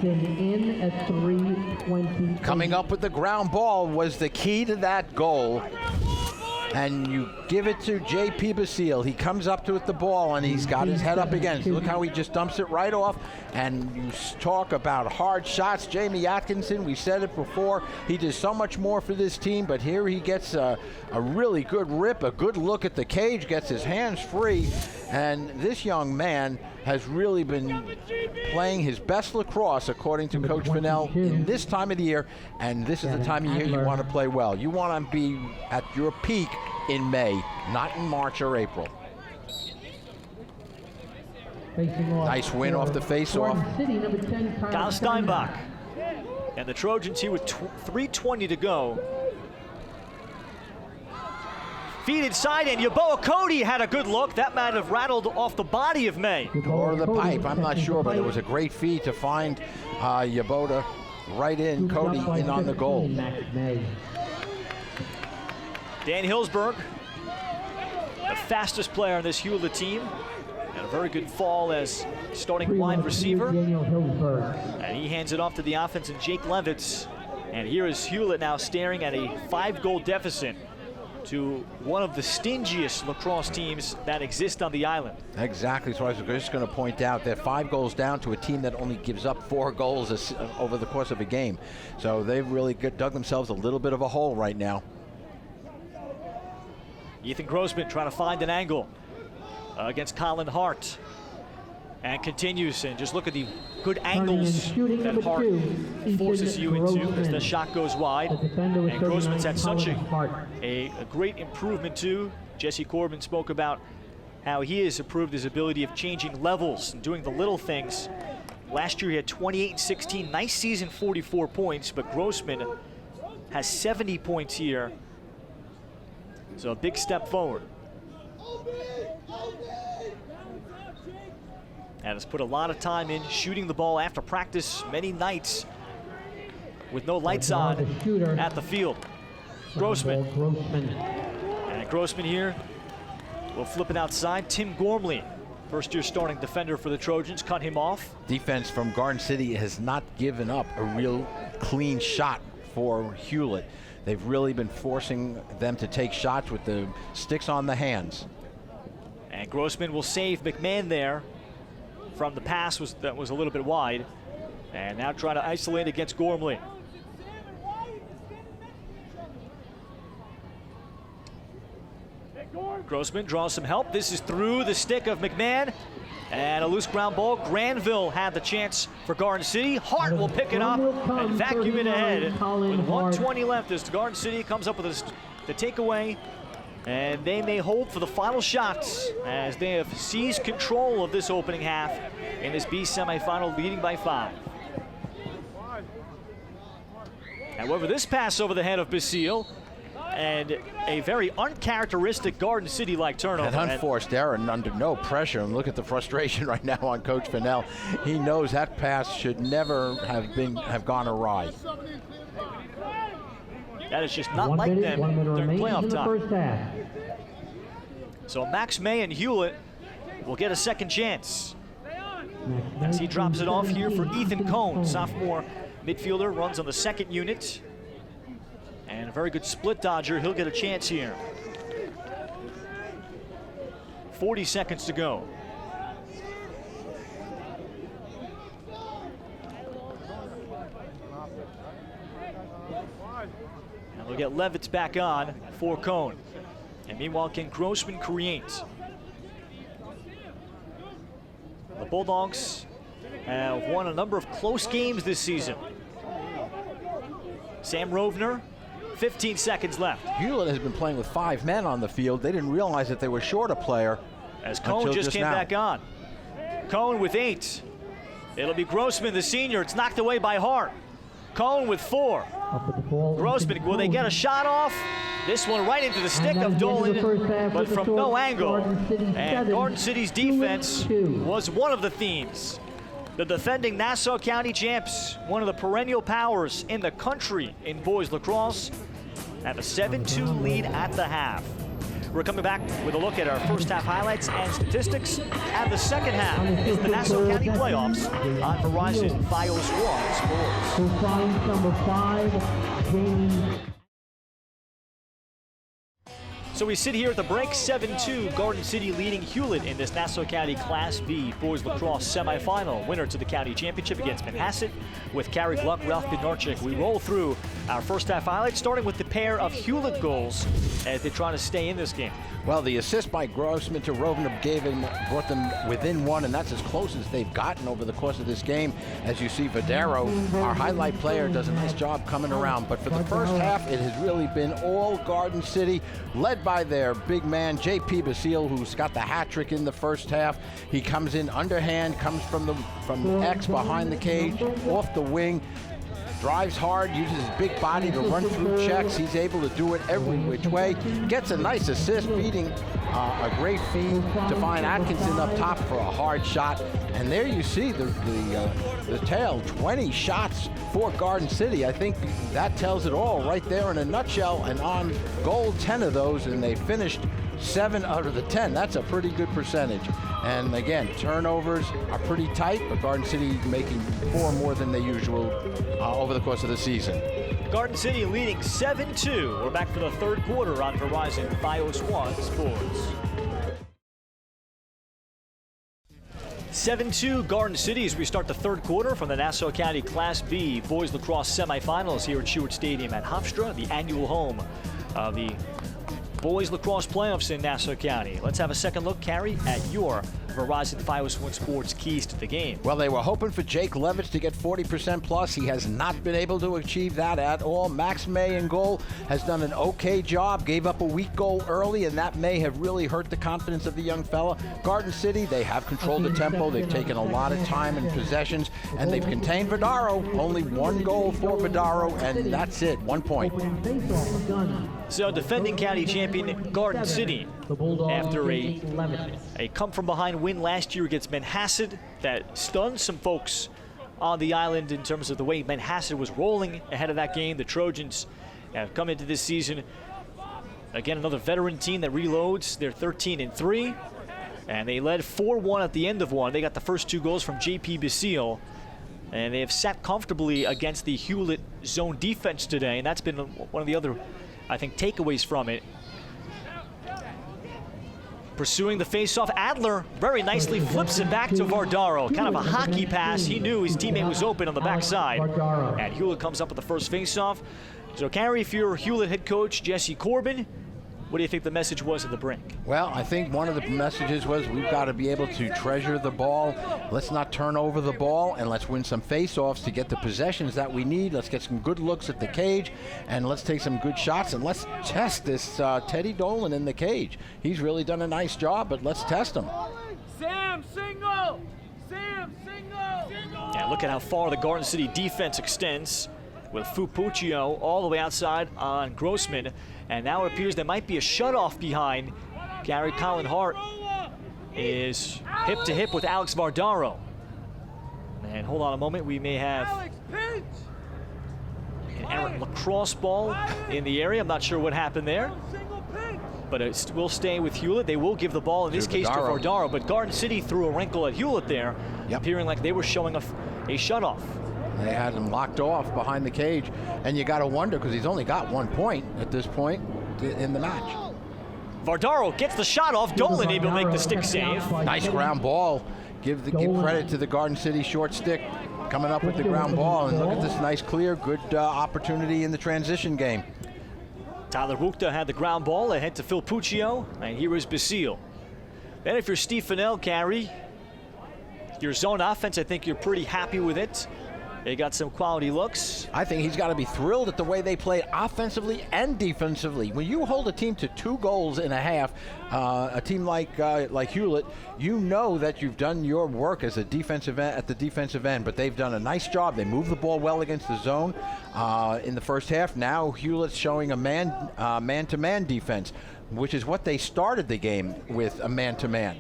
Coming up with the ground ball was the key to that goal. And you give it to J.P. Basile. He comes up to it, the ball, and he's got his head up again. So look how he just dumps it right off. And you talk about hard shots. Jamie Atkinson, we said it before, he does so much more for this team, but here he gets a really good rip, a good look at the cage, gets his hands free. And this young man has really been playing his best lacrosse, according to Coach Fennell, in this time of the year. And this is the time of year you want to play well. You want to be at your peak in May, not in March or April. Nice win off the face-off. Kyle Steinbach. And the Trojans here with 3:20 to go. Feed inside, and Yeboah Cody had a good look. That might have rattled off the body of May. Or the pipe, I'm not sure, but it was a great feed to find Yeboah right in. Cody in on the goal. Dan Hillsberg, the fastest player on this Hewlett team, and a very good fall as starting wide receiver. And he hands it off to the offense and Jake Levitz. And here is Hewlett now staring at a 5-goal deficit to one of the stingiest lacrosse teams that exist on the island. Exactly, so I was just going to point out they're 5 goals down to a team that only gives up 4 goals over the course of a game. So they've really dug themselves a little bit of a hole right now. Ethan Grossman trying to find an angle against Colin Hart. And continues, and just look at the good angles that Hart forces you into as the shot goes wide. And Grossman's had such a great improvement too. Jesse Corbin spoke about how he has improved his ability of changing levels and doing the little things. Last year he had 28 and 16, nice season, 44 points, but Grossman has 70 points here. So a big step forward. And has put a lot of time in shooting the ball after practice many nights with no lights on at the field. Grossman. And Grossman here will flip it outside. Tim Gormley, first-year starting defender for the Trojans, cut him off. Defense from Garden City has not given up a real clean shot for Hewlett. They've really been forcing them to take shots with the sticks on the hands. And Grossman will save McMahon there from the pass that was a little bit wide. And now trying to isolate against Gormley. Grossman draws some help. This is through the stick of McMahon. And a loose ground ball. Granville had the chance for Garden City. Hart will pick it up and vacuum it ahead with 1:20 left as Garden City comes up with the takeaway. And they may hold for the final shots as they have seized control of this opening half in this B semifinal, leading by 5. However, this pass over the head of Basile and a very uncharacteristic Garden City-like turnover. An unforced error and under no pressure. And look at the frustration right now on Coach Fennell. He knows that pass should never have gone awry. That is just not like them during playoff time. So Max May and Hewlett will get a second chance as he drops it off here for Ethan Cohn, sophomore midfielder, runs on the second unit. And a very good split dodger. He'll get a chance here. 40 seconds to go. And we'll get Levitz back on for Cohn. And meanwhile, can Grossman create? The Bulldogs have won a number of close games this season. Sam Rovner, 15 seconds left. Hewlett has been playing with 5 men on the field. They didn't realize that they were short a player. As Cohn just came back on. Cohn with 8. It'll be Grossman, the senior. It's knocked away by Hart. Cohn with 4. Grossman, will they get a shot off? This one right into the stick of Dolan, but from no angle. And Garden City's defense was one of the themes. The defending Nassau County champs, one of the perennial powers in the country in boys lacrosse, have a 7-2 lead at the half. We're coming back with a look at our first half highlights and statistics. And the second half is the Nassau County playoffs on Verizon Fios One Sports. Number 5, Jamie. So we sit here at the break, 7-2, Garden City leading Hewlett in this Nassau County Class B boys lacrosse semifinal. Winner to the county championship against Manhasset with Carrie Gluck, Ralph Bednarczyk. We roll through our first half highlights, starting with the pair of Hewlett goals as they try to stay in this game. Well, the assist by Grossman to Rovner brought them within 1, and that's as close as they've gotten over the course of this game. As you see, Vadero, our highlight player, does a nice job coming around. But for the first half, it has really been all Garden City, led by their big man, J.P. Basile, who's got the hat trick in the first half. He comes in underhand, comes from X behind the cage, off the wing, drives hard, uses his big body to run through checks. He's able to do it every which way. Gets a nice assist, beating a great feed to find Atkinson up top for a hard shot. And there you see the tail, 20 shots for Garden City. I think that tells it all right there in a nutshell. And on goal, 10 of those, and they finished 7 out of the 10. That's a pretty good percentage. And again, turnovers are pretty tight, but Garden City making 4 more than they usual over the course of the season. Garden City leading 7-2. We're back for the third quarter on Verizon Fios One Sports. 7-2 Garden City as we start the third quarter from the Nassau County Class B Boys Lacrosse Semifinals here at Hewlett Stadium at Hofstra, the annual home of the Boys Lacrosse Playoffs in Nassau County. Let's have a second look, Carrie, at your Verizon Fios One Sports keys to the game. Well, they were hoping for Jake Levitz to get 40% plus. He has not been able to achieve that at all. Max May in goal has done an okay job, gave up a weak goal early, and that may have really hurt the confidence of the young fella. Garden City, they have controlled the tempo. They've taken a lot of time and possessions, and they've contained Vidaro. Only 1 goal for Vidaro, and that's it, 1 point. So defending county champion Garden City, after a come-from-behind win last year against Manhasset that stunned some folks on the island in terms of the way Manhasset was rolling ahead of that game. The Trojans have come into this season, again, another veteran team that reloads. They're 13-3, and they led 4-1 at the end of one. They got the first 2 goals from J.P. Basile, and they have sat comfortably against the Hewlett zone defense today, and that's been one of the other, I think, takeaways from it. Pursuing the face-off, Adler very nicely flips it back to Vardaro. Kind of a hockey pass. He knew his teammate was open on the backside. And Hewlett comes up with the first face-off. So, Carrie, if you're Hewlett head coach Jesse Corbin, what do you think the message was at the brink? Well, I think one of the messages was we've got to be able to treasure the ball. Let's not turn over the ball, and let's win some face-offs to get the possessions that we need. Let's get some good looks at the cage, and let's take some good shots, and let's test this Teddy Dolan in the cage. He's really done a nice job, but let's test him. Sam, single! Sam, single! Yeah, look at how far the Garden City defense extends with Puccio all the way outside on Grossman. And now it appears there might be a shutoff behind. Colin Hart is hip-to-hip with Alex Vardaro. And hold on a moment, we may have an errant lacrosse ball in the area. I'm not sure what happened there. But it will stay with Hewlett. They will give the ball, in this case, to Vardaro. But Garden City threw a wrinkle at Hewlett there, appearing like they were showing a shutoff. They had him locked off behind the cage, and you got to wonder because he's only got 1 point at this point in the match. Vardaro gets the shot off. Dolan able to make the stick save. Nice ground ball. Give credit to the Garden City short stick coming up with the ground ball, and look at this nice clear, good opportunity in the transition game. Tyler Buchta had the ground ball ahead to Phil Puccio, and here is Basile. Then if you're Steve Fennell, Carrie, your zone offense, I think you're pretty happy with it. They got some quality looks. I think he's got to be thrilled at the way they played offensively and defensively. When you hold a team to 2 goals in a half, a team like Hewlett, you know that you've done your work as a defensive end, at the defensive end. But they've done a nice job. They moved the ball well against the zone in the first half. Now Hewlett's showing a man-to-man defense, which is what they started the game with, a man-to-man.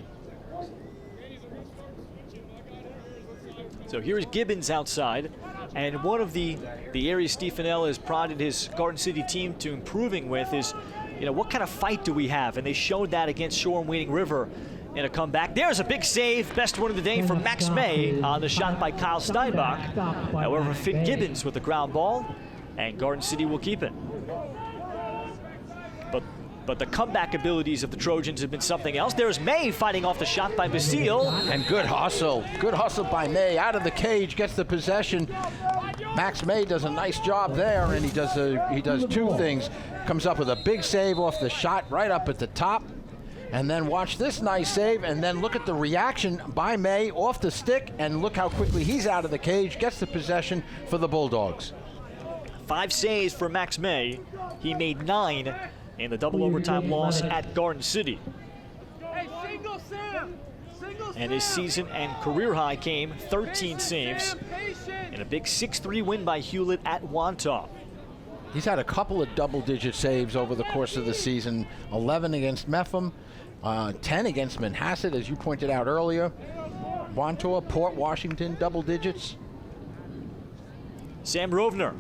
So here's Gibbons outside, and one of the areas Steve Fennell has prodded his Garden City team to improving with is, what kind of fight do we have? And they showed that against Shore and Wading River in a comeback. There's a big save, best one of the day for Max May on the shot by Kyle Steinbach. However, Finn Gibbons with the ground ball, and Garden City will keep it. But the comeback abilities of the Trojans have been something else. There's May fighting off the shot by Basile. And good hustle by May. Out of the cage, gets the possession. Max May does a nice job there, and he does 2 things. Comes up with a big save off the shot right up at the top. And then watch this nice save, and then look at the reaction by May off the stick, and look how quickly he's out of the cage, gets the possession for the Bulldogs. 5 saves for Max May. He made 9 in the double overtime loss at Garden City. Hey, single, Sam! And his season and career high came 13 saves in a big 6-3 win by Hewlett at Wantagh. He's had a couple of double-digit saves over the course of the season. 11 against Mepham, 10 against Manhasset, as you pointed out earlier. Wantagh, Port Washington, double digits. Sam Rovner,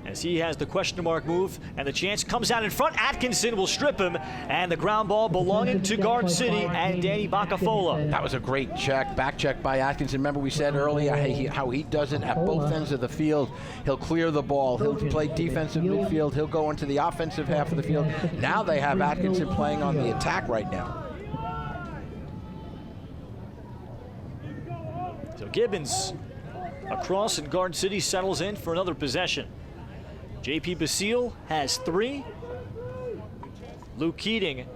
as he has the question mark move, and the chance comes out in front. Atkinson will strip him, and the ground ball belonging to Garden City and Danny Bacafola. That was a great check, back check by Atkinson. Remember we said earlier how he does it at both ends of the field. He'll clear the ball, he'll play defensive midfield, he'll go into the offensive half of the field. Now they have Atkinson playing on the attack right now. So Gibbons across, and Garden City settles in for another possession. J.P. Basile has 3. Luke Keating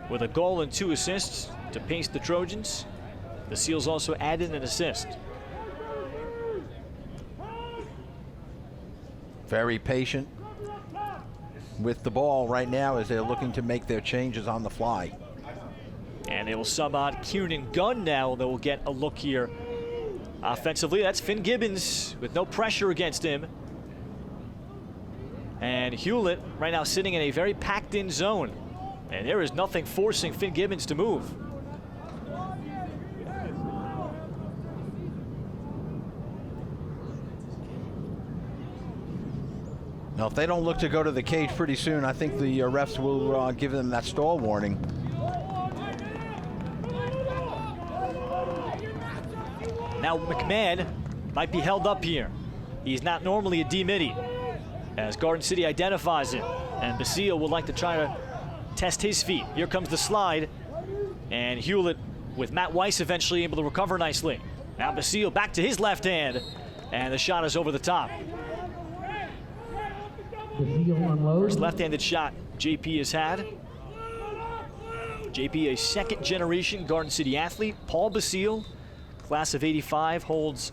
with a goal and 2 assists to pace the Trojans. The Seals also added an assist. Very patient with the ball right now as they're looking to make their changes on the fly. And they will sub out Kieran Gunn now. They will get a look here offensively. That's Finn Gibbons with no pressure against him. And Hewlett right now sitting in a very packed-in zone. And there is nothing forcing Finn Gibbons to move. Now, if they don't look to go to the cage pretty soon, I think the refs will give them that stall warning. Now McMahon might be held up here. He's not normally a D-midi, as Garden City identifies him. And Basile would like to try to test his feet. Here comes the slide. And Hewlett, with Matt Weiss eventually able to recover nicely. Now Basile back to his left hand. And the shot is over the top. First left-handed shot JP has had. JP, a second-generation Garden City athlete. Paul Basile, class of '85, holds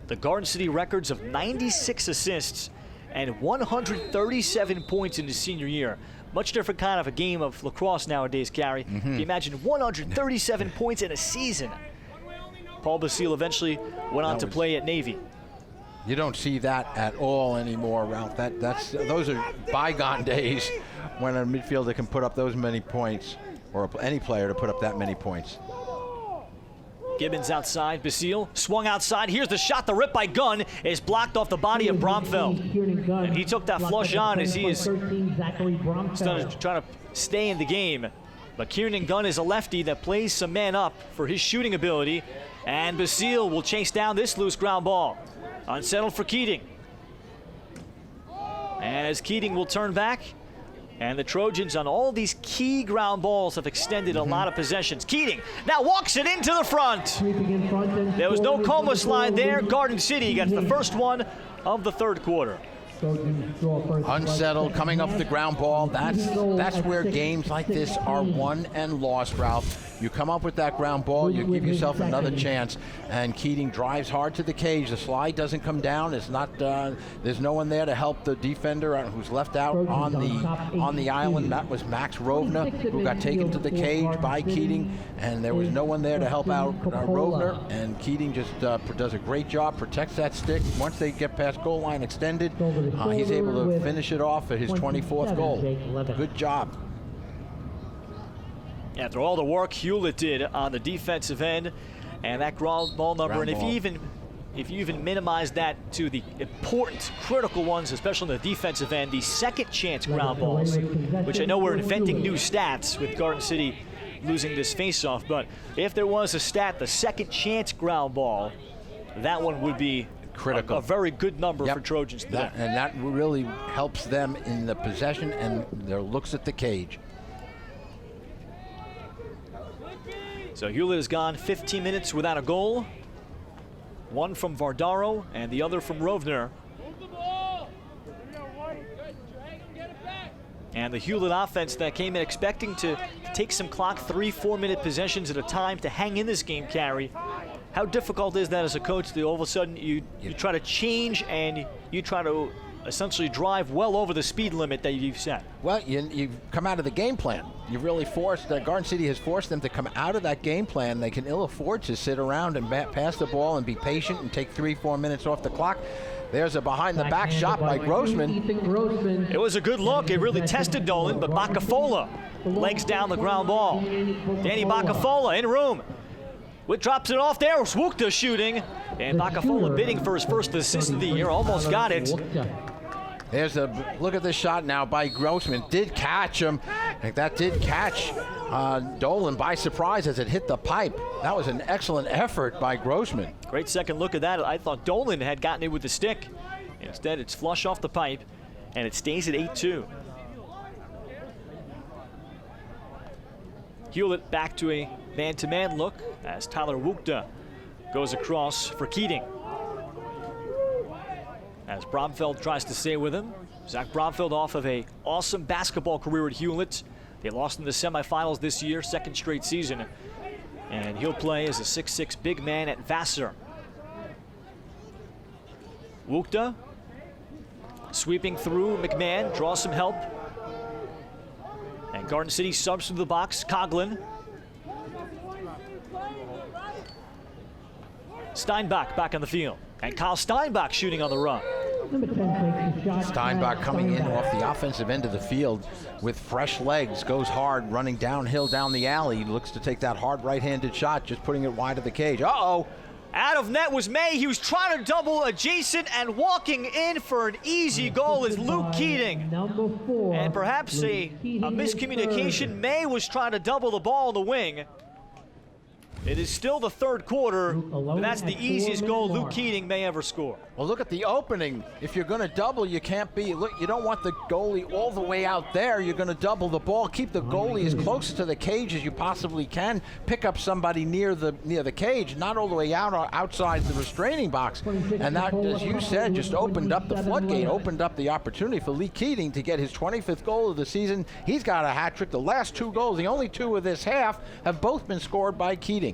the Garden City records of 96 assists and 137 points in his senior year. Much different kind of a game of lacrosse nowadays, Gary. Can you imagine 137 points in a season? Paul Basile eventually went on to play at Navy. You don't see that at all anymore, Ralph. Those are bygone days when a midfielder can put up those many points, or any player to put up that many points. Gibbons outside, Basile swung outside. Here's the shot. The rip by Gunn is blocked off the body of Bromfeld. And he took that flush on as he is started trying to stay in the game. But Kieran Gunn is a lefty that plays some man up for his shooting ability. And Basile will chase down this loose ground ball. Unsettled for Keating. And as Keating will turn back, and the Trojans on all these key ground balls have extended a lot of possessions. Keating now walks it into the front. There was no coma slide there. Garden City gets the first one of the third quarter. Unsettled, coming up the ground ball. That's where games like this are won and lost, Ralph. You come up with that ground ball, you give yourself another chance. And Keating drives hard to the cage. The slide doesn't come down. It's not. There's no one there to help the defender who's left out on the island. That was Max Rovner, who got taken to the cage by Keating, and there was no one there to help out Rovner. And Keating just does a great job, protects that stick. Once they get past goal line extended, he's able to finish it off at his 24th goal. Good job. After all the work Hewlett did on the defensive end, and that ground ball number, and if you even minimize that to the important, critical ones, especially on the defensive end, the second chance ground balls, which I know we're inventing new stats with Garden City losing this faceoff, but if there was a stat, the second chance ground ball, that one would be critical. A very good number for Trojans today. And that really helps them in the possession and their looks at the cage. So Hewlett has gone 15 minutes without a goal. One from Vardaro and the other from Rovner. And the Hewlett offense that came in expecting to take some clock, 3-4 minute possessions at a time to hang in this game, Carrie. How difficult is that as a coach that all of a sudden you try to change and you try to essentially drive well over the speed limit that you've set. Well, you've come out of the game plan. You've really forced, Garden City has forced them to come out of that game plan. They can ill afford to sit around and pass the ball and be patient and take 3-4 minutes off the clock. There's a behind-the-back shot by Grossman. It was a good look. It really tested Dolan, but Bacafola legs down the ground ball. Danny Bacafola in room. Witt drops it off there. Swookta shooting. And Bacafola bidding for his first assist of the year. Almost got it. There's a look at this shot now by Grossman. Did catch him. I think that did catch Dolan by surprise as it hit the pipe. That was an excellent effort by Grossman. Great second look at that. I thought Dolan had gotten it with the stick. Instead, it's flush off the pipe, and it stays at 8-2. Hewlett back to a man-to-man look as Tyler Swookta goes across for Keating. As Bromfeld tries to stay with him. Zach Bromfeld off of an awesome basketball career at Hewlett. They lost in the semifinals this year, second straight season. And he'll play as a 6'6" big man at Vassar. Swookta sweeping through McMahon, draws some help. And Garden City subs to the box, Coughlin. Steinbach back on the field. And Kyle Steinbach shooting on the run. Steinbach coming in off the offensive end of the field with fresh legs, goes hard, running downhill down the alley. Looks to take that hard right-handed shot, just putting it wide of the cage. Uh-oh. Out of net was May. He was trying to double adjacent, and walking in for an easy goal is Luke Keating. And perhaps a miscommunication. May was trying to double the ball in the wing. It is still the third quarter, but that's the easiest goal Luke Keating may ever score. Well, look at the opening. If you're going to double, you can't be, look, you don't want the goalie all the way out there. You're going to double the ball. Keep the goalie as close to the cage as you possibly can. Pick up somebody near the cage, not all the way out or outside the restraining box. And that, as you said, just opened up the floodgate, opened up the opportunity for Lee Keating to get his 25th goal of the season. He's got a hat trick. The last two goals, the only two of this half, have both been scored by Keating.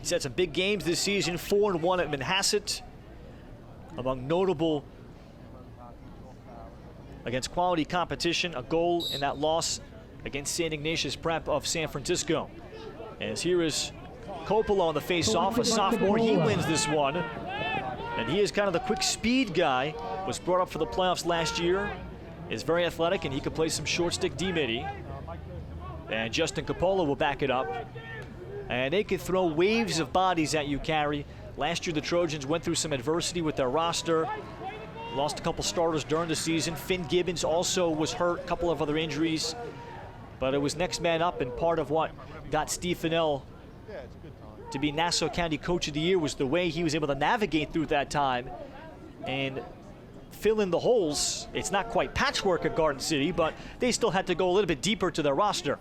He's had some big games this season, 4-1 at Manhasset. Among notable against quality competition, a goal in that loss against St. Ignatius Prep of San Francisco. As here is Coppola on the face-off, a sophomore. He wins this one. And he is kind of the quick speed guy. Was brought up for the playoffs last year. Is very athletic, and he can play some short stick D-midi. And Justin Coppola will back it up. And they can throw waves of bodies at you, Carrie. Last year, the Trojans went through some adversity with their roster. Lost a couple starters during the season. Finn Gibbons also was hurt, a couple of other injuries. But it was next man up, and part of what got Steve Fennell to be Nassau County Coach of the Year was the way he was able to navigate through that time and fill in the holes. It's not quite patchwork at Garden City, but they still had to go a little bit deeper to their roster.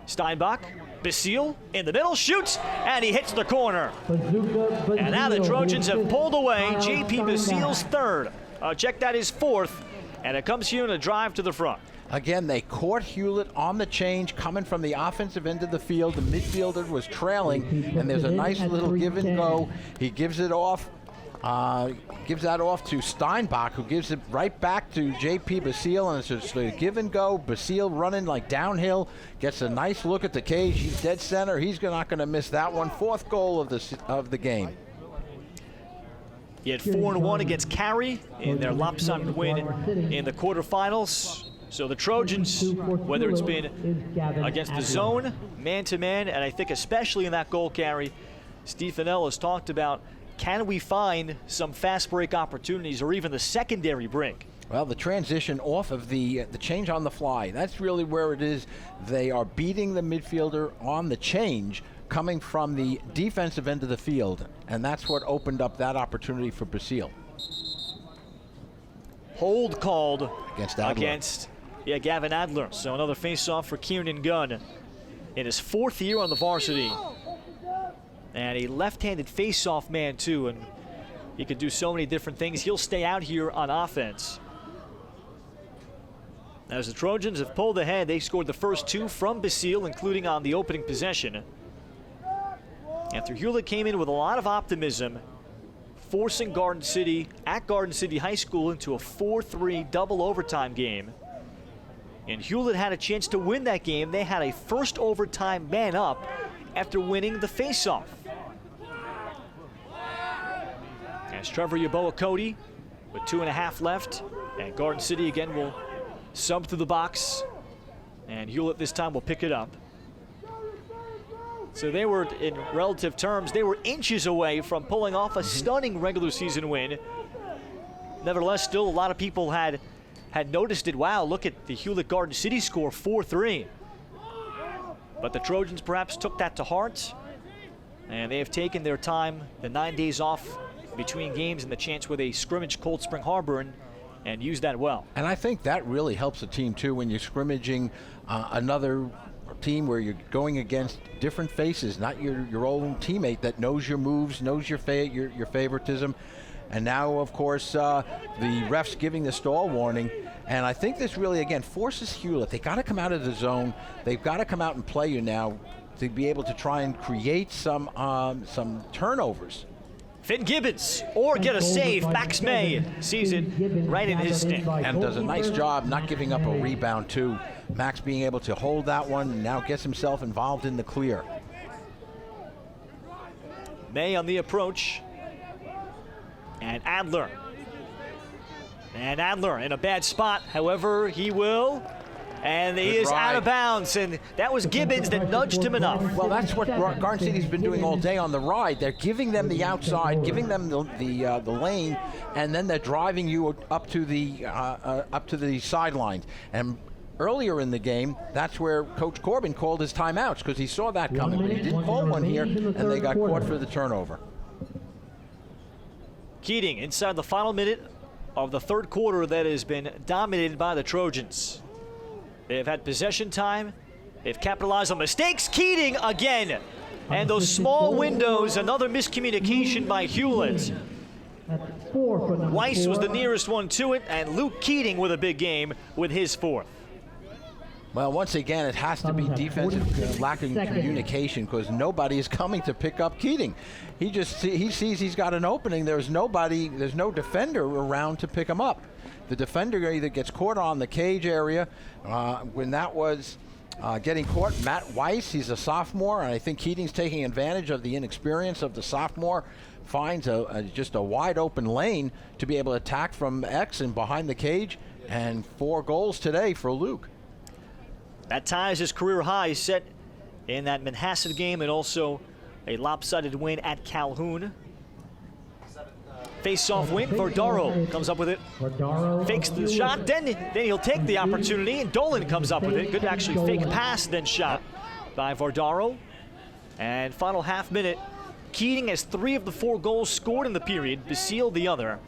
Steinbach. Basile in the middle, shoots, and he hits the corner. And now the Trojans have pulled away. J.P. Basile's third. Check that, his fourth. And it comes here in a drive to the front. Again, they caught Hewlett on the change, coming from the offensive end of the field. The midfielder was trailing, and there's a nice little give and go. He gives it off. Gives that off to Steinbach, who gives it right back to J.P. Basile, and it's just a give and go. Basile running like downhill, gets a nice look at the cage. He's dead center. He's not going to miss that one. Fourth goal of the game. He had 4-1 against Cary in their lopsided win in the quarterfinals. So the Trojans, whether it's been against the zone, man-to-man, and I think especially in that goal, Cary, Steve Fennell has talked about, can we find some fast break opportunities or even the secondary break? Well, the transition off of the change on the fly, that's really where it is. They are beating the midfielder on the change coming from the defensive end of the field, and that's what opened up that opportunity for Basile. Hold called against Gavin Adler. So another face-off for Kieran Gunn in his fourth year on the varsity. And a left-handed face-off man, too, and he could do so many different things. He'll stay out here on offense. As the Trojans have pulled ahead, they scored the first two from Basile, including on the opening possession. After Hewlett came in with a lot of optimism, forcing Garden City at Garden City High School into a 4-3 double overtime game. And Hewlett had a chance to win that game. They had a first overtime man up after winning the faceoff. As Trevor Yeboah-Cody with 2.5 left, and Garden City again will sub through the box, and Hewlett this time will pick it up. So they were, in relative terms, they were inches away from pulling off a stunning regular season win. Nevertheless, still a lot of people had noticed it. Wow, look at the Hewlett Garden City score, 4-3. But the Trojans perhaps took that to heart, and they have taken their time, the 9 days off between games and the chance with a scrimmage Cold Spring Harbor, and used that well. And I think that really helps a team too when you're scrimmaging another team where you're going against different faces, not your own teammate that knows your moves, knows your favoritism. And now, of course, the refs giving the stall warning. And I think this really, again, forces Hewlett. They got to come out of the zone. They've got to come out and play you now to be able to try and create some turnovers. Finn Gibbons, or get a save. Max May sees it right in his stick. And does a nice job not giving up a rebound, too. Max being able to hold that one and now gets himself involved in the clear. May on the approach. And Adler. And Adler in a bad spot. However, he will. And he is out of bounds, and that was Gibbons that nudged him enough. Well, that's what Garden City's been doing all day on the ride. They're giving them the outside, giving them the lane, and then they're driving you up to the sidelines. And earlier in the game, that's where Coach Corbin called his timeouts because he saw that coming, but he didn't call one here, and they got caught for the turnover. Keating inside the final minute of the third quarter that has been dominated by the Trojans. They've had possession time. They've capitalized on mistakes. Keating again. And those small windows, another miscommunication by Hewlett. Weiss was the nearest one to it, and Luke Keating with a big game with his fourth. Well, once again, it has to be defensive lacking communication because nobody is coming to pick up Keating. He sees he's got an opening. There's no defender around to pick him up. The defender either gets caught on the cage area. When that was getting caught, Matt Weiss, he's a sophomore, and I think Keating's taking advantage of the inexperience of the sophomore, finds just a wide open lane to be able to attack from X and behind the cage, and 4 goals today for Luke. That ties his career high set in that Manhasset game, and also a lopsided win at Calhoun. Face-off win. Vordaro comes up with it. Fakes the shot, then he'll take the opportunity, and Dolan comes up with it. Good actually fake pass, then shot by Vordaro. And final half minute, Keating has 3 of the 4 goals scored in the period, Basile the other.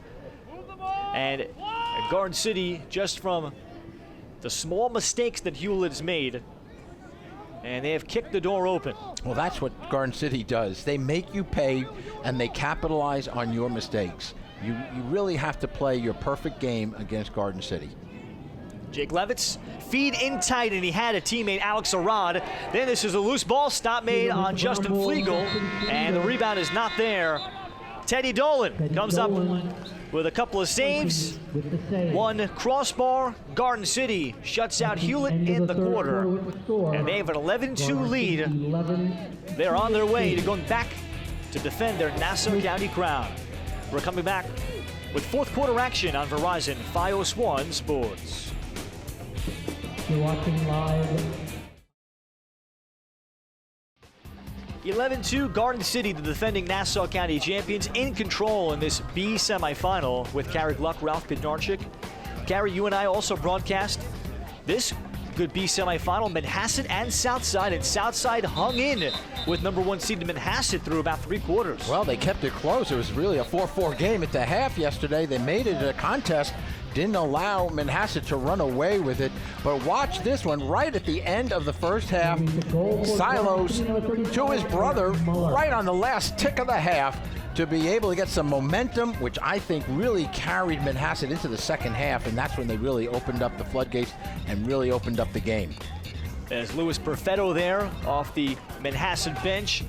And Garden City, just from the small mistakes that Hewlett has made, and they have kicked the door open. Well, that's what Garden City does. They make you pay, and they capitalize on your mistakes. You really have to play your perfect game against Garden City. Jake Levitz, feed in tight, and he had a teammate, Alex Arad. Then this is a loose ball, stop made on Justin Flegel, and the rebound is not there. Teddy Dolan comes up with a couple of saves. 1 crossbar. Garden City shuts out Hewlett in the quarter. And they have an 11-2 lead. They're on their way to going back to defend their Nassau County crown. We're coming back with fourth quarter action on Verizon Fios One Sports. You're watching live. 11-2 Garden City, the defending Nassau County champions, in control in this B semifinal with Carrie Gluck, Ralph Bednarchik. Carrie, you and I also broadcast this good B semifinal, Manhasset and Southside, and Southside hung in with number 1 seeded Manhasset through about 3 quarters. Well, they kept it close. It was really a 4-4 game at the half yesterday. They made it a contest. Didn't allow Manhasset to run away with it. But watch this one right at the end of the first half. Silos to his brother right on the last tick of the half to be able to get some momentum, which I think really carried Manhasset into the second half, and that's when they really opened up the floodgates and really opened up the game. As Louis Perfetto there off the Manhasset bench.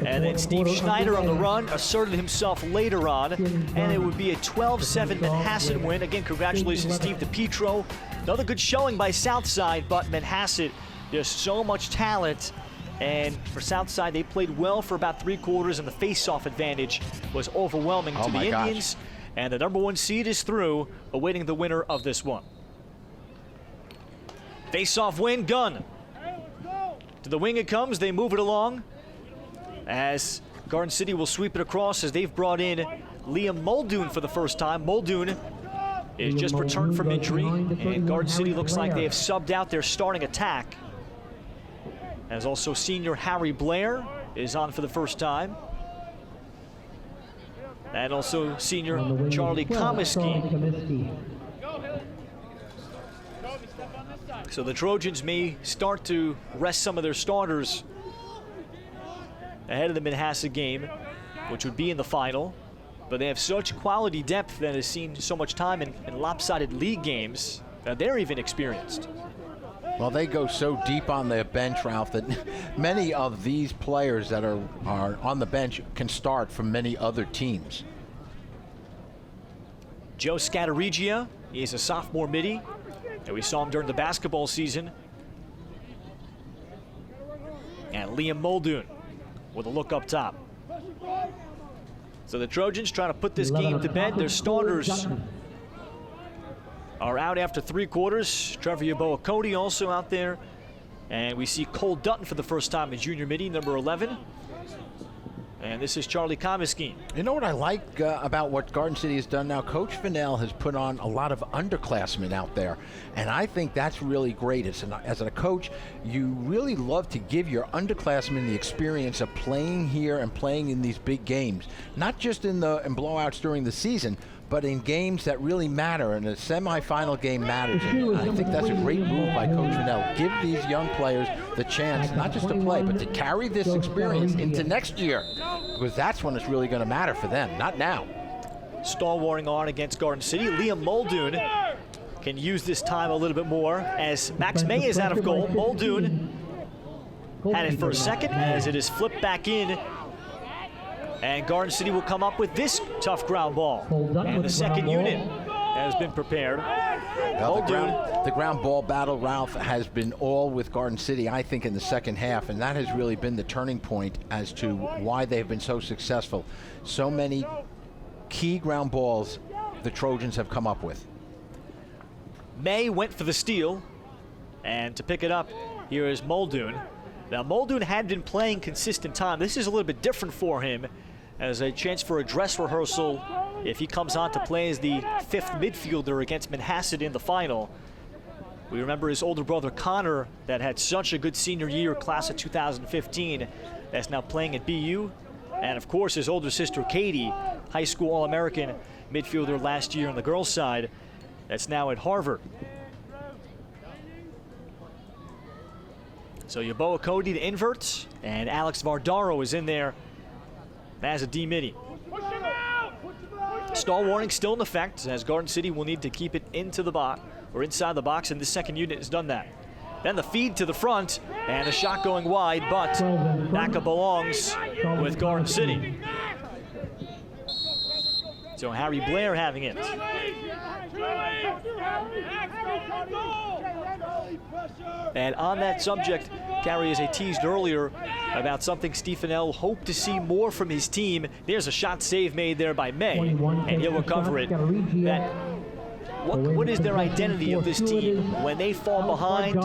And then Steve Schneider on the run asserted himself later on. And it would be a 12-7 Manhasset win. Again, congratulations, Steve DePietro. Another good showing by Southside, but Manhasset, there's so much talent. And for Southside, they played well for about 3 quarters, and the face-off advantage was overwhelming to the Indians. And the number 1 seed is through, awaiting the winner of this one. Face-off win, Gunn. To the wing it comes, they move it along. As Garden City will sweep it across as they've brought in Liam Muldoon for the first time. Muldoon is just returned from injury, and Garden City looks like they have subbed out their starting attack. As also senior Harry Blair is on for the first time. And also senior Charlie Comiskey. So the Trojans may start to rest some of their starters ahead of the Manhasset game, which would be in the final. But they have such quality depth that has seen so much time in lopsided league games that they're even experienced. Well, they go so deep on their bench, Ralph, that many of these players that are on the bench can start from many other teams. Joe Scatarigia, he is a sophomore midi, and we saw him during the basketball season. And Liam Muldoon with a look up top. So the Trojans trying to put this game to bed. Their starters are out after 3 quarters. Trevor Yaboa-Cody also out there. And we see Cole Dutton for the first time in junior midi, number 11. And this is Charlie Comiskey. You know what I like about what Garden City has done now? Coach Fennell has put on a lot of underclassmen out there, and I think that's really great. As a coach, you really love to give your underclassmen the experience of playing here and playing in these big games, not just in blowouts during the season, but in games that really matter, and a semifinal game matters. And I think that's a great move by Coach Fennell. Give these young players the chance not just to play, but to carry this experience into next year, because that's when it's really going to matter for them, not now. Stalwarting on against Garden City. Liam Muldoon can use this time a little bit more as Max May is out of goal. Muldoon had it for a second as it is flipped back in. And Garden City will come up with this tough ground ball. And the second unit has been prepared. Well, the ground ball battle, Ralph, has been all with Garden City, I think, in the second half. And that has really been the turning point as to why they've been so successful. So many key ground balls the Trojans have come up with. May went for the steal. And to pick it up, here is Muldoon. Now, Muldoon had been playing consistent time. This is a little bit different for him as a chance for a dress rehearsal if he comes on to play as the 5th midfielder against Manhasset in the final. We remember his older brother Connor that had such a good senior year, class of 2015, that's now playing at BU. And of course his older sister Katie, high school All-American midfielder last year on the girls' side, that's now at Harvard. So Yaboa-Cody, the inverts, and Alex Vardaro is in there as a D-midi. Stall warning still in effect, as Garden City will need to keep it into the box or inside the box, and the second unit has done that. Then the feed to the front, and the shot going wide, but backup belongs with Garden City. So Harry Blair having it. And on that subject, Gary, as I teased earlier about something Steve Fennell hoped to see more from his team. There's a shot save made there by May, and he'll recover it. What is their identity of this team? When they fall behind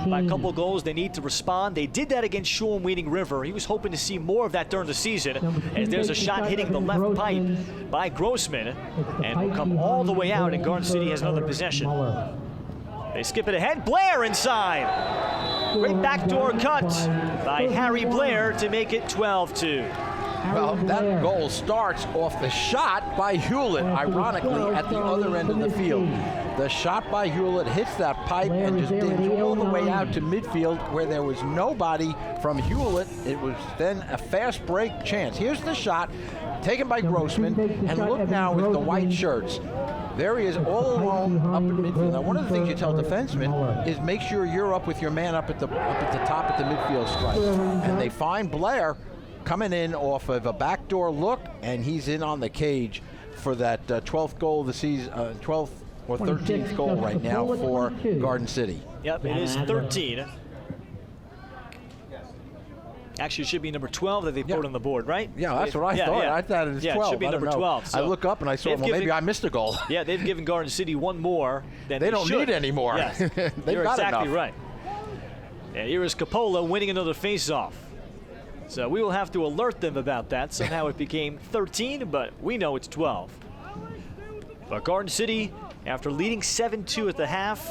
by a couple goals, they need to respond. They did that against Shore Wading River. He was hoping to see more of that during the season, as there's a shot hitting the left pipe by Grossman, and will come all the way out, and Garden City has another possession. They skip it ahead. Blair inside. Great backdoor cut by Harry Blair to make it 12-2. Well, that goal starts off the shot by Hewlett, ironically, at the other end of the field. The shot by Hewlett hits that pipe and just digs all the way out to midfield where there was nobody from Hewlett. It was then a fast break chance. Here's the shot taken by Grossman, and look now with the white shirts. There he is, all alone up in midfield. Now, one of the things you tell defensemen is make sure you're up with your man up at the top at the midfield stripe. And they find Blair coming in off of a backdoor look, and he's in on the cage for that 12th goal of the season, 12th or 13th goal right now for Garden City. Yep, it is 13. Actually, it should be number 12 that they put on the board, right? Yeah, that's what I thought. I thought it was 12. Yeah, it should be number 12. So I look up and I saw, well, maybe I missed a goal. Yeah, they've given Garden City one more than they don't should. need any more. Yes, They've you're got exactly enough. right. And here is Coppola winning another faceoff. So we will have to alert them about that. Somehow it became 13, but we know it's 12. But Garden City, after leading 7-2 at the half,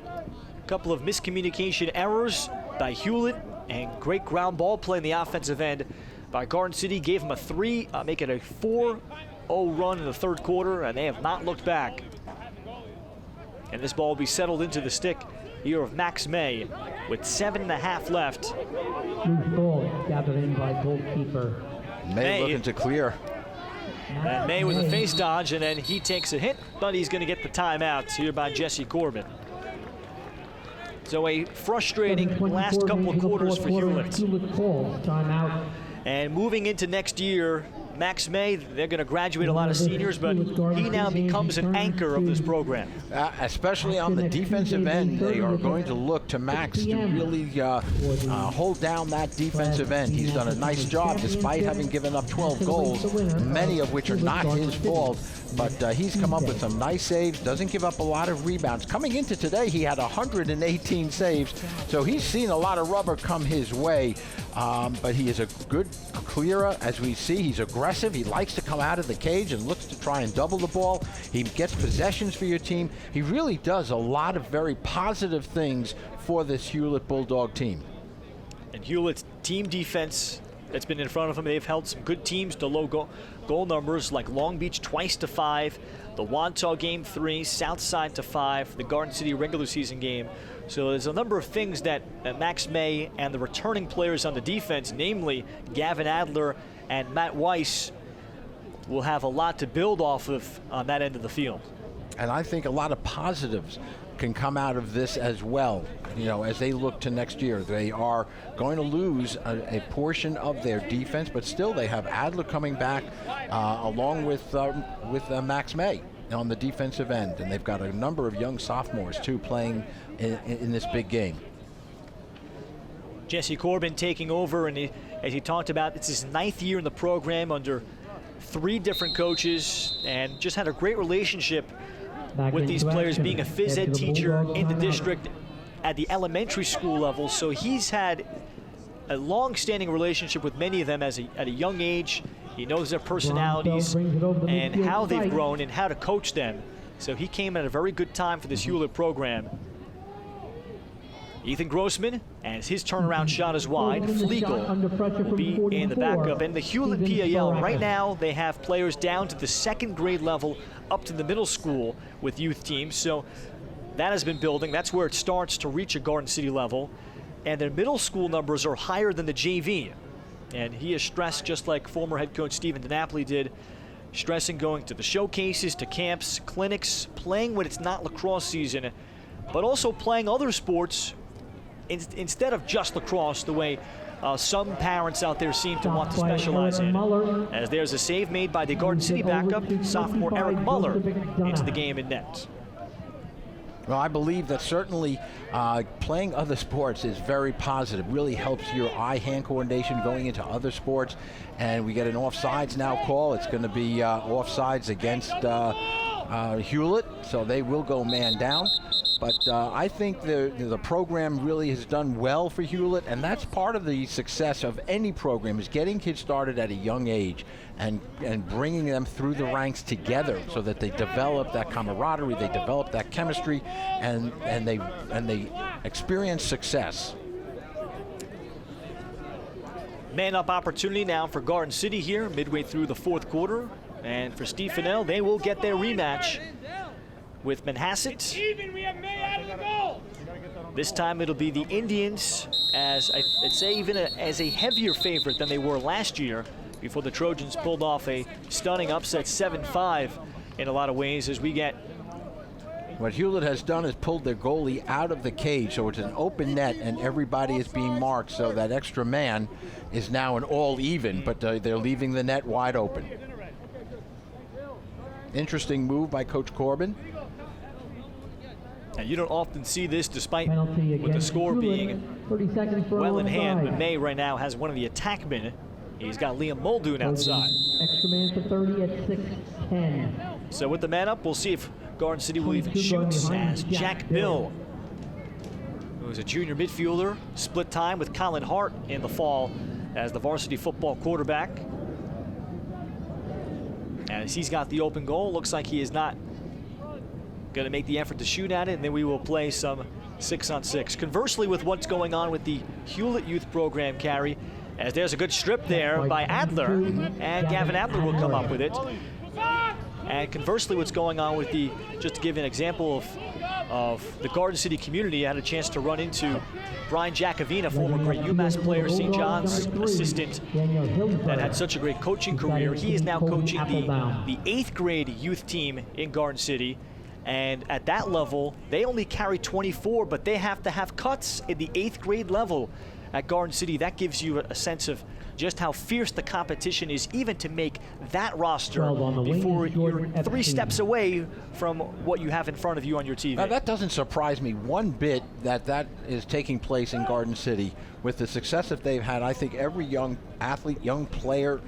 a couple of miscommunication errors by Hewlett and great ground ball play in the offensive end by Garden City gave them a make it a 4-0 run in the third quarter, and they have not looked back. And this ball will be settled into the stick here of Max May with 7.5 left. Loose ball gathered in by goalkeeper. May looking to clear. And May with a face dodge, and then he takes a hit, but he's going to get the timeout here by Jesse Corbin. So a frustrating last couple of quarters for Hewlett. Timeout. And moving into next year, Max May, they're going to graduate a lot of seniors, but he now becomes an anchor of this program. Especially on the defensive end, they are going to look to Max to really hold down that defensive end. He's done a nice job despite having given up 12 goals, many of which are not his fault. But he's come up with some nice saves, doesn't give up a lot of rebounds. Coming into today, he had 118 saves, so he's seen a lot of rubber come his way. But he is a good clearer, as we see. He's aggressive. He likes to come out of the cage and looks to try and double the ball. He gets possessions for your team. He really does a lot of very positive things for this Hewlett Bulldog team. And Hewlett's team defense that's been in front of them, they've held some good teams to low goal numbers, like Long Beach twice to 5, the Wantagh game 3, Southside to 5, the Garden City regular season game. So there's a number of things that Max May and the returning players on the defense, namely Gavin Adler and Matt Weiss, will have a lot to build off of on that end of the field. And I think a lot of positives can come out of this as well. You know, as they look to next year, they are going to lose a portion of their defense, but still they have Adler coming back along with Max May on the defensive end, and they've got a number of young sophomores too playing in this big game. Jesse Corbin taking over, and as he talked about, it's his 9th year in the program under 3 different coaches, and just had a great relationship with these players, being a phys ed teacher in the district at the elementary school level. So he's had a long-standing relationship with many of them at a young age. He knows their personalities and how they've grown and how to coach them. So he came at a very good time for this Hewlett program. Ethan Grossman, as his turnaround shot is wide. Flegel will be in the backup. And the Hewlett PAL, right now they have players down to the 2nd grade level up to the middle school with youth teams. So that has been building. That's where it starts to reach a Garden City level. And their middle school numbers are higher than the JV. And he has stressed, just like former head coach Stephen DiNapoli did, stressing going to the showcases, to camps, clinics, playing when it's not lacrosse season, but also playing other sports instead of just lacrosse, the way some parents out there seem to want to specialize in. As there's a save made by the Garden City backup, sophomore Eric Muller, into the game in net. Well, I believe that certainly playing other sports is very positive, really helps your eye-hand coordination going into other sports. And we get an offsides now call. It's going to be offsides against Hewlett, so they will go man down. But I think the program really has done well for Hewlett, and that's part of the success of any program, is getting kids started at a young age and bringing them through the ranks together so that they develop that camaraderie, they develop that chemistry, and they experience success. Man-up opportunity now for Garden City here, midway through the 4th quarter. And for Steve Fennell, they will get their rematch with Manhasset. Even, we have May out of the goal. This time it'll be the Indians, as I'd say even as a heavier favorite than they were last year, before the Trojans pulled off a stunning upset 7-5 in a lot of ways as we get. What Hewlett has done is pulled their goalie out of the cage, so it's an open net and everybody is being marked, so that extra man is now an all even, but they're leaving the net wide open. Interesting move by Coach Corbin. And you don't often see this, despite Penalty with the score Hewlett, being 30 seconds for well in hand. onside. But May right now has one of the attackmen. He's got Liam Muldoon outside. Extra man for 30 at 6:10. So with the man up, we'll see if Garden City will even 22 going shoot behind as Jack Jack Bill, who is a junior midfielder, split time with Colin Hart in the fall as the varsity football quarterback. As he's got the open goal, looks like he is not going to make the effort to shoot at it, and then we will play some 6-on-6. Conversely, with what's going on with the Hewlett youth program, Carrie, as there's a good strip there by Adler, and Gavin Adler will come up with it. And conversely, what's going on with the, just to give an example of the Garden City community, I had a chance to run into Brian Jacovina, former great UMass player, St. John's assistant, that had such a great coaching career. He is now coaching the 8th grade youth team in Garden City. And at that level, they only carry 24, but they have to have cuts in the 8th grade level at Garden City. That gives you a sense of just how fierce the competition is, even to make that roster before you're 3 steps away from what you have in front of you on your TV. Now, that doesn't surprise me one bit that is taking place in Garden City. With the success that they've had, I think every young athlete, young player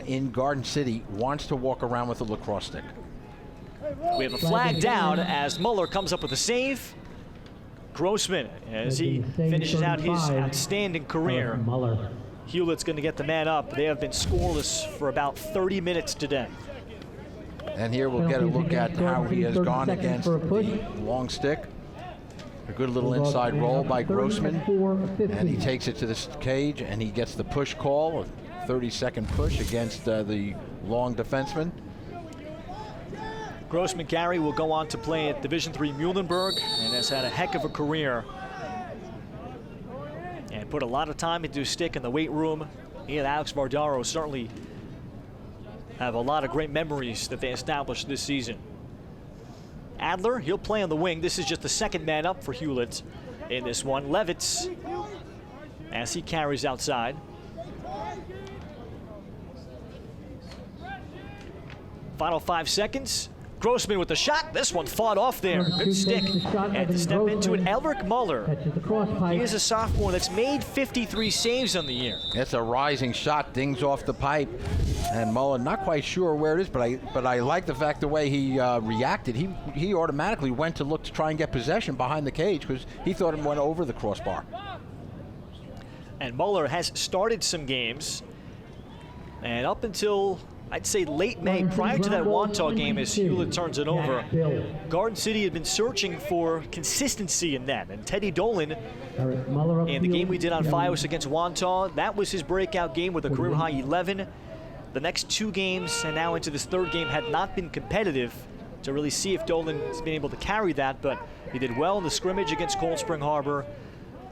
in Garden City wants to walk around with a lacrosse stick. We have a flag down as Muller comes up with a save. Grossman, as he finishes out his outstanding career. Hewlett's going to get the man up. They have been scoreless for about 30 minutes today. And here we'll get a look at how he has gone against the long stick. A good little inside roll by Grossman, and he takes it to the cage, and he gets the push call, a 30-second push against the long defenseman. Grossman Gary will go on to play at Division III Muhlenberg and has had a heck of a career and put a lot of time into his stick in the weight room. He and Alex Vardaro certainly have a lot of great memories that they established this season. Adler, he'll play on the wing. This is just the second man up for Hewlett in this one. Levitz, as he carries outside. Final 5 seconds. Grossman with the shot. This one fought off there. Good stick. And to step into it, Elric Muller. He is a sophomore that's made 53 saves on the year. It's a rising shot, dings off the pipe. And Muller, not quite sure where it is, but I like the fact the way he reacted. He automatically went to look to try and get possession behind the cage because he thought it went over the crossbar. And Muller has started some games. And up until, I'd say, late May, prior to that Wantagh game as Hewlett turns it over, Garden City had been searching for consistency in that. And Teddy Dolan, in the game we did on Fios against Wantagh, that was his breakout game with a career-high 11. The next 2 games, and now into this 3rd game, had not been competitive to really see if Dolan has been able to carry that, but he did well in the scrimmage against Cold Spring Harbor.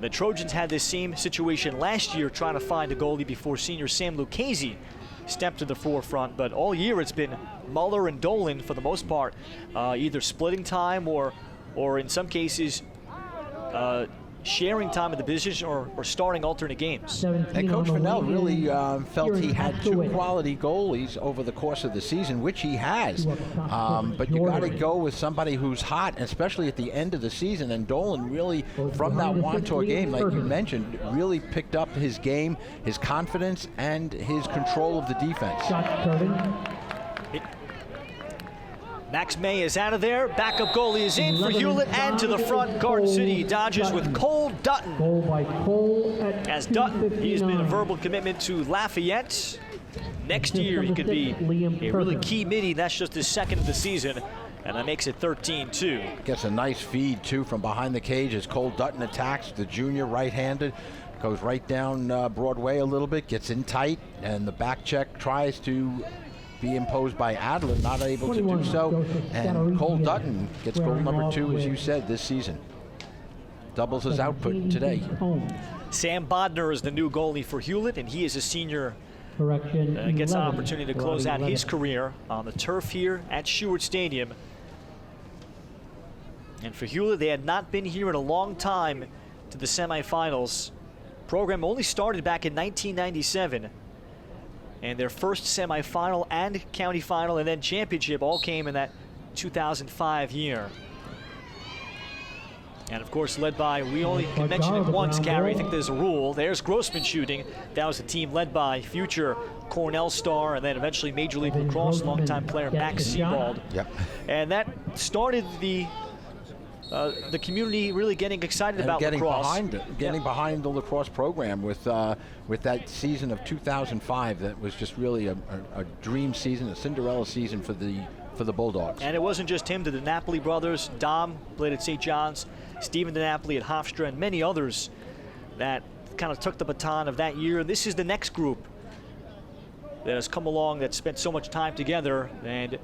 The Trojans had this same situation last year trying to find a goalie before senior Sam Lucchese stepped to the forefront, but all year it's been Muller and Dolan for the most part, either splitting time or in some cases sharing time at the position or starting alternate games. And Coach Fennell really felt he had 2 quality goalies over the course of the season, which he has. But you got to go with somebody who's hot, especially at the end of the season. And Dolan really, from that Wantagh game, like you mentioned, really picked up his game, his confidence, and his control of the defense. Max May is out of there. Backup goalie is in for Hewlett, and to the front, Garden City dodges with Cole Dutton. As Dutton, he's been a verbal commitment to Lafayette. Next year, he could be a really key midi. That's just his 2nd of the season, and that makes it 13-2. Gets a nice feed, too, from behind the cage as Cole Dutton attacks the junior right-handed. Goes right down Broadway a little bit, gets in tight, and the back check tries to be imposed by Adler, not able to do so. And Cole Dutton gets goal number 2, as you said, this season. Doubles his output today. Sam Bodner is the new goalie for Hewlett, and he is a senior Correction. Gets an 11. opportunity to close out his career on the turf here at Hewlett Stadium. And for Hewlett, they had not been here in a long time to the semifinals. Program only started back in 1997. And their first semifinal and county final and then championship all came in that 2005 year. And of course, led by, we only can mention it once, Gary. I think there's a rule. There's Grossman shooting. That was a team led by future Cornell star and then eventually Major League Lacrosse longtime player Max Sebald. Yep. And that started the community really getting excited about lacrosse. Getting behind the lacrosse program with that season of 2005. That was just really a dream season, a Cinderella season for the Bulldogs. And it wasn't just him. The DiNapoli brothers, Dom played at St. John's, Stephen DiNapoli at Hofstra, and many others that kind of took the baton of that year. And this is the next group that has come along that spent so much time together and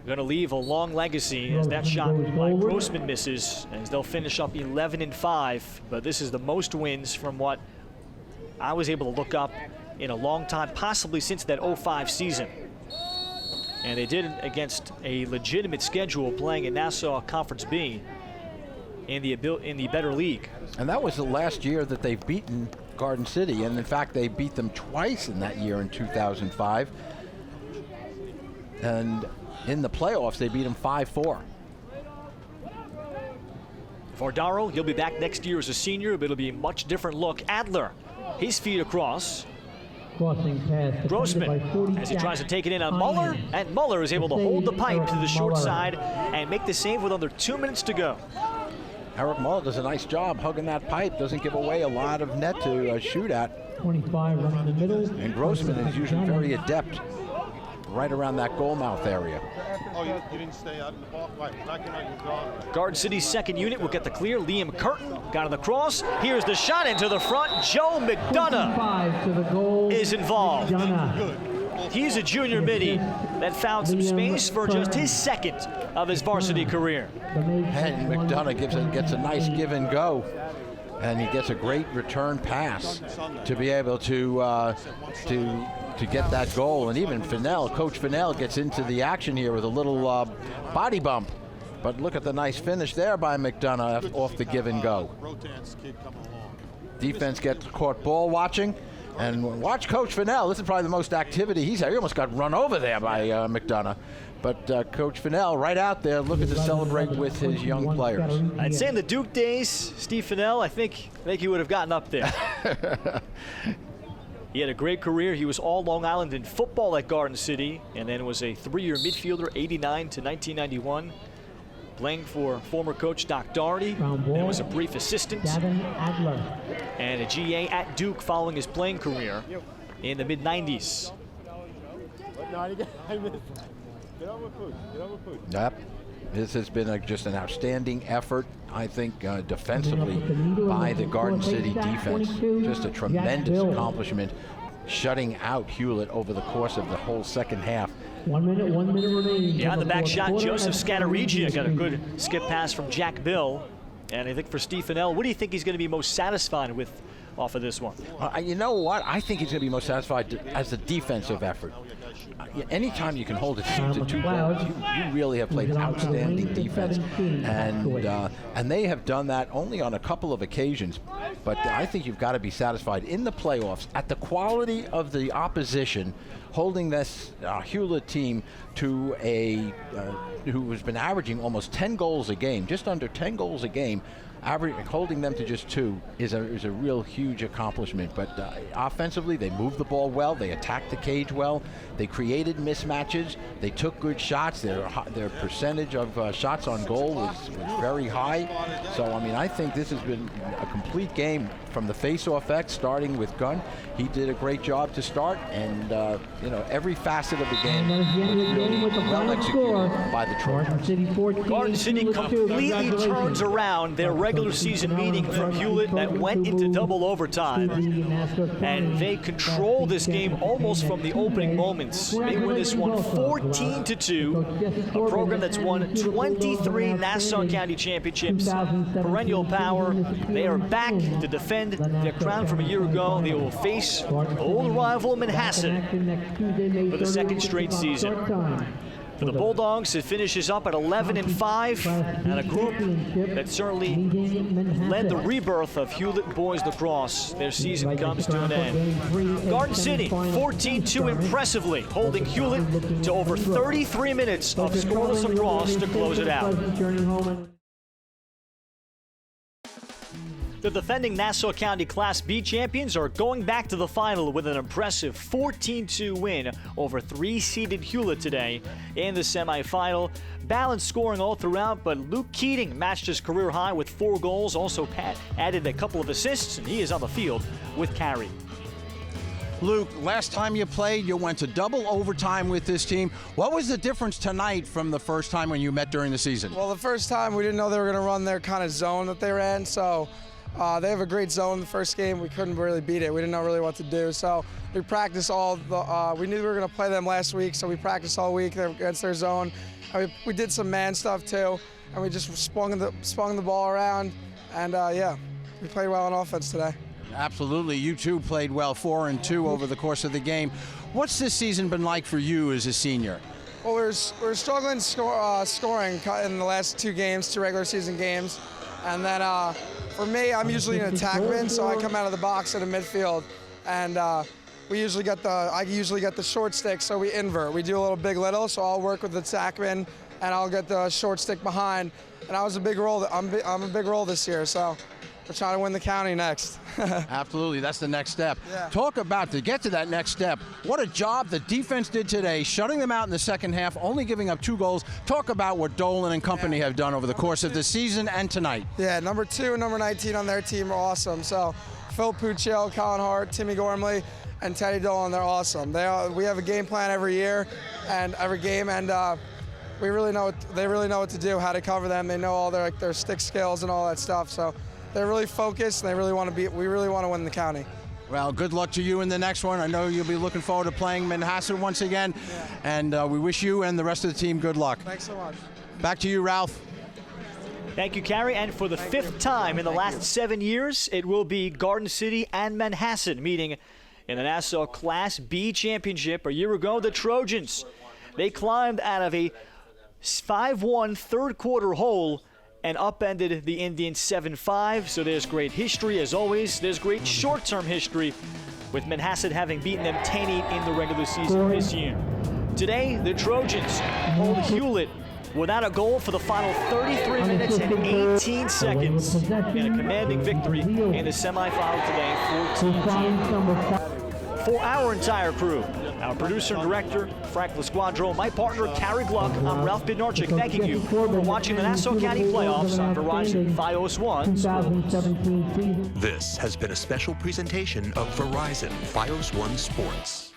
going to leave a long legacy as that shot by Grossman misses, as they'll finish up 11-5. But this is the most wins from what I was able to look up in a long time, possibly since that 05 season. And they did it against a legitimate schedule, playing in Nassau Conference B in the better league. And that was the last year that they've beaten Garden City, and in fact they beat them twice in that year in 2005. And in the playoffs they beat them 5-4. Vardaro, he'll be back next year as a senior, but it'll be a much different look. Adler, his feet across. Crossing pass. Grossman, as he tries to take it in on Muller, and Muller is able to hold the pipe to the short side and make the save with under 2 minutes to go. Eric Muller does a nice job hugging that pipe, doesn't give away a lot of net to shoot at. 25 running the middle. And Grossman is usually very adept right around that goal mouth area. Oh, you didn't stay out in the ball? Right, you're gone. Garden City's second unit will get the clear. Liam Curtin got on the cross. Here's the shot into the front. Joe McDonough to the goal. is involved. McDonough. He's a junior midi that found some space for just his second of his varsity career. And McDonough gets a nice give and go. And he gets a great return pass to be able to get that goal. And even Coach Fennell gets into the action here with a little body bump. But look at the nice finish there by McDonough off the give and go. Defense gets caught ball watching. And watch Coach Fennell. This is probably the most activity he's had. He almost got run over there by McDonough. But Coach Fennell right out there looking to celebrate with his young players. I'd say in the Duke days, Steve Fennell, I think he would have gotten up there. He had a great career. He was all Long Island in football at Garden City, and then was a 3-year midfielder, 89 to 1991, playing for former coach Doc Doherty, and was a brief assistant, and a GA at Duke following his playing career in the mid-90s. Yep. This has been just an outstanding effort, I think, defensively by the Garden City defense. Just a tremendous accomplishment, shutting out Hewlett over the course of the whole second half. 1 minute remaining. Yeah, on the back shot, Joseph Scatterigia got a good skip pass from Jack Bill. And I think for Steve Fennell, what do you think he's going to be most satisfied with off of this one? You know what? I think he's going to be most satisfied as a defensive effort. Anytime you can hold a team to 2 goals, you really have played outstanding defense. And they have done that only on a couple of occasions. But I think you've got to be satisfied in the playoffs at the quality of the opposition, holding this Hewlett team to who has been averaging almost 10 goals a game, just under 10 goals a game. Holding them to just 2 is a real huge accomplishment. But offensively, they moved the ball well. They attacked the cage well. They created mismatches. They took good shots. Their percentage of shots on goal was very high. So, I mean, I think this has been a complete game from the face-off X, starting with Gunn. He did a great job to start, and every facet of the game was really well executed by the Trojans. Garden City completely turns around their regular season meeting from Hewlett that went into double overtime, and they control this game almost from the opening moments. They win this one 14-2, a program that's won 23 Nassau County championships, perennial power. They are back to defend defend their crown from a year ago. They will face old rival Manhasset for the second straight season. For the Bulldogs, it finishes up at 11-5, and a group that certainly led the rebirth of Hewlett boys lacrosse. Their season comes to an end. Garden City, 14-2 impressively, holding Hewlett to over 33 minutes of scoreless lacrosse to close it out. The defending Nassau County Class B champions are going back to the final with an impressive 14-2 win over 3-seeded Hewlett today in the semifinal. Balanced scoring all throughout, but Luke Keating matched his career high with 4 goals. Also, Pat added a couple of assists, and he is on the field with Carey. Luke, last time you played, you went to double overtime with this team. What was the difference tonight from the first time when you met during the season? Well, the first time we didn't know they were going to run their kind of zone that they ran, so they have a great zone. The first game, we couldn't really beat it. We didn't know really what to do. So we practiced all the, we knew we were going to play them last week, so we practiced all week against their zone. And we did some man stuff too, and we just spun the ball around. And yeah, we played well on offense today. Absolutely. You too played well, 4-2 over the course of the game. What's this season been like for you as a senior? Well, we're struggling scoring in the last 2 games, 2 regular season games. And then for me, I'm usually an attackman, so I come out of the box in the midfield, and I usually get the short stick, so we invert. We do a little big little, so I'll work with the attackman, and I'll get the short stick behind. And I was a big role. I'm a big role this year, so we're trying to win the county next. Absolutely, that's the next step. Yeah. Talk about, to get to that next step, what a job the defense did today, shutting them out in the second half, only giving up 2 goals. Talk about what Dolan and company have done over the course of the season and tonight. Yeah, number 2 and number 19 on their team are awesome. So Phil Puccio, Colin Hart, Timmy Gormley, and Teddy Dolan, they're awesome. We have a game plan every year and every game, and they really know what to do, how to cover them. They know all their stick skills and all that stuff. So they're really focused, and we really want to win the county. Well, good luck to you in the next one. I know you'll be looking forward to playing Manhasset once again, and we wish you and the rest of the team good luck. Thanks so much. Back to you, Ralph. Thank you, Carey. And for the 5th time in the last 7 years, it will be Garden City and Manhasset meeting in the Nassau Class B Championship. A year ago, the Trojans, they climbed out of a 5-1 third quarter hole and upended the Indians 7-5. So there's great history, as always. There's great short-term history, with Manhasset having beaten them 10-8 in the regular season this year. Today, the Trojans hold Hewlett without a goal for the final 33 minutes and 18 seconds in a commanding victory in the semifinal today, 14-2. For our entire crew, our producer and director, Frank Lasquadro, my partner, Carey Gluck, I'm Ralph Bednarczyk, thanking you for watching the Nassau County Playoffs on Verizon Fios One. 2017 season. This has been a special presentation of Verizon Fios One Sports.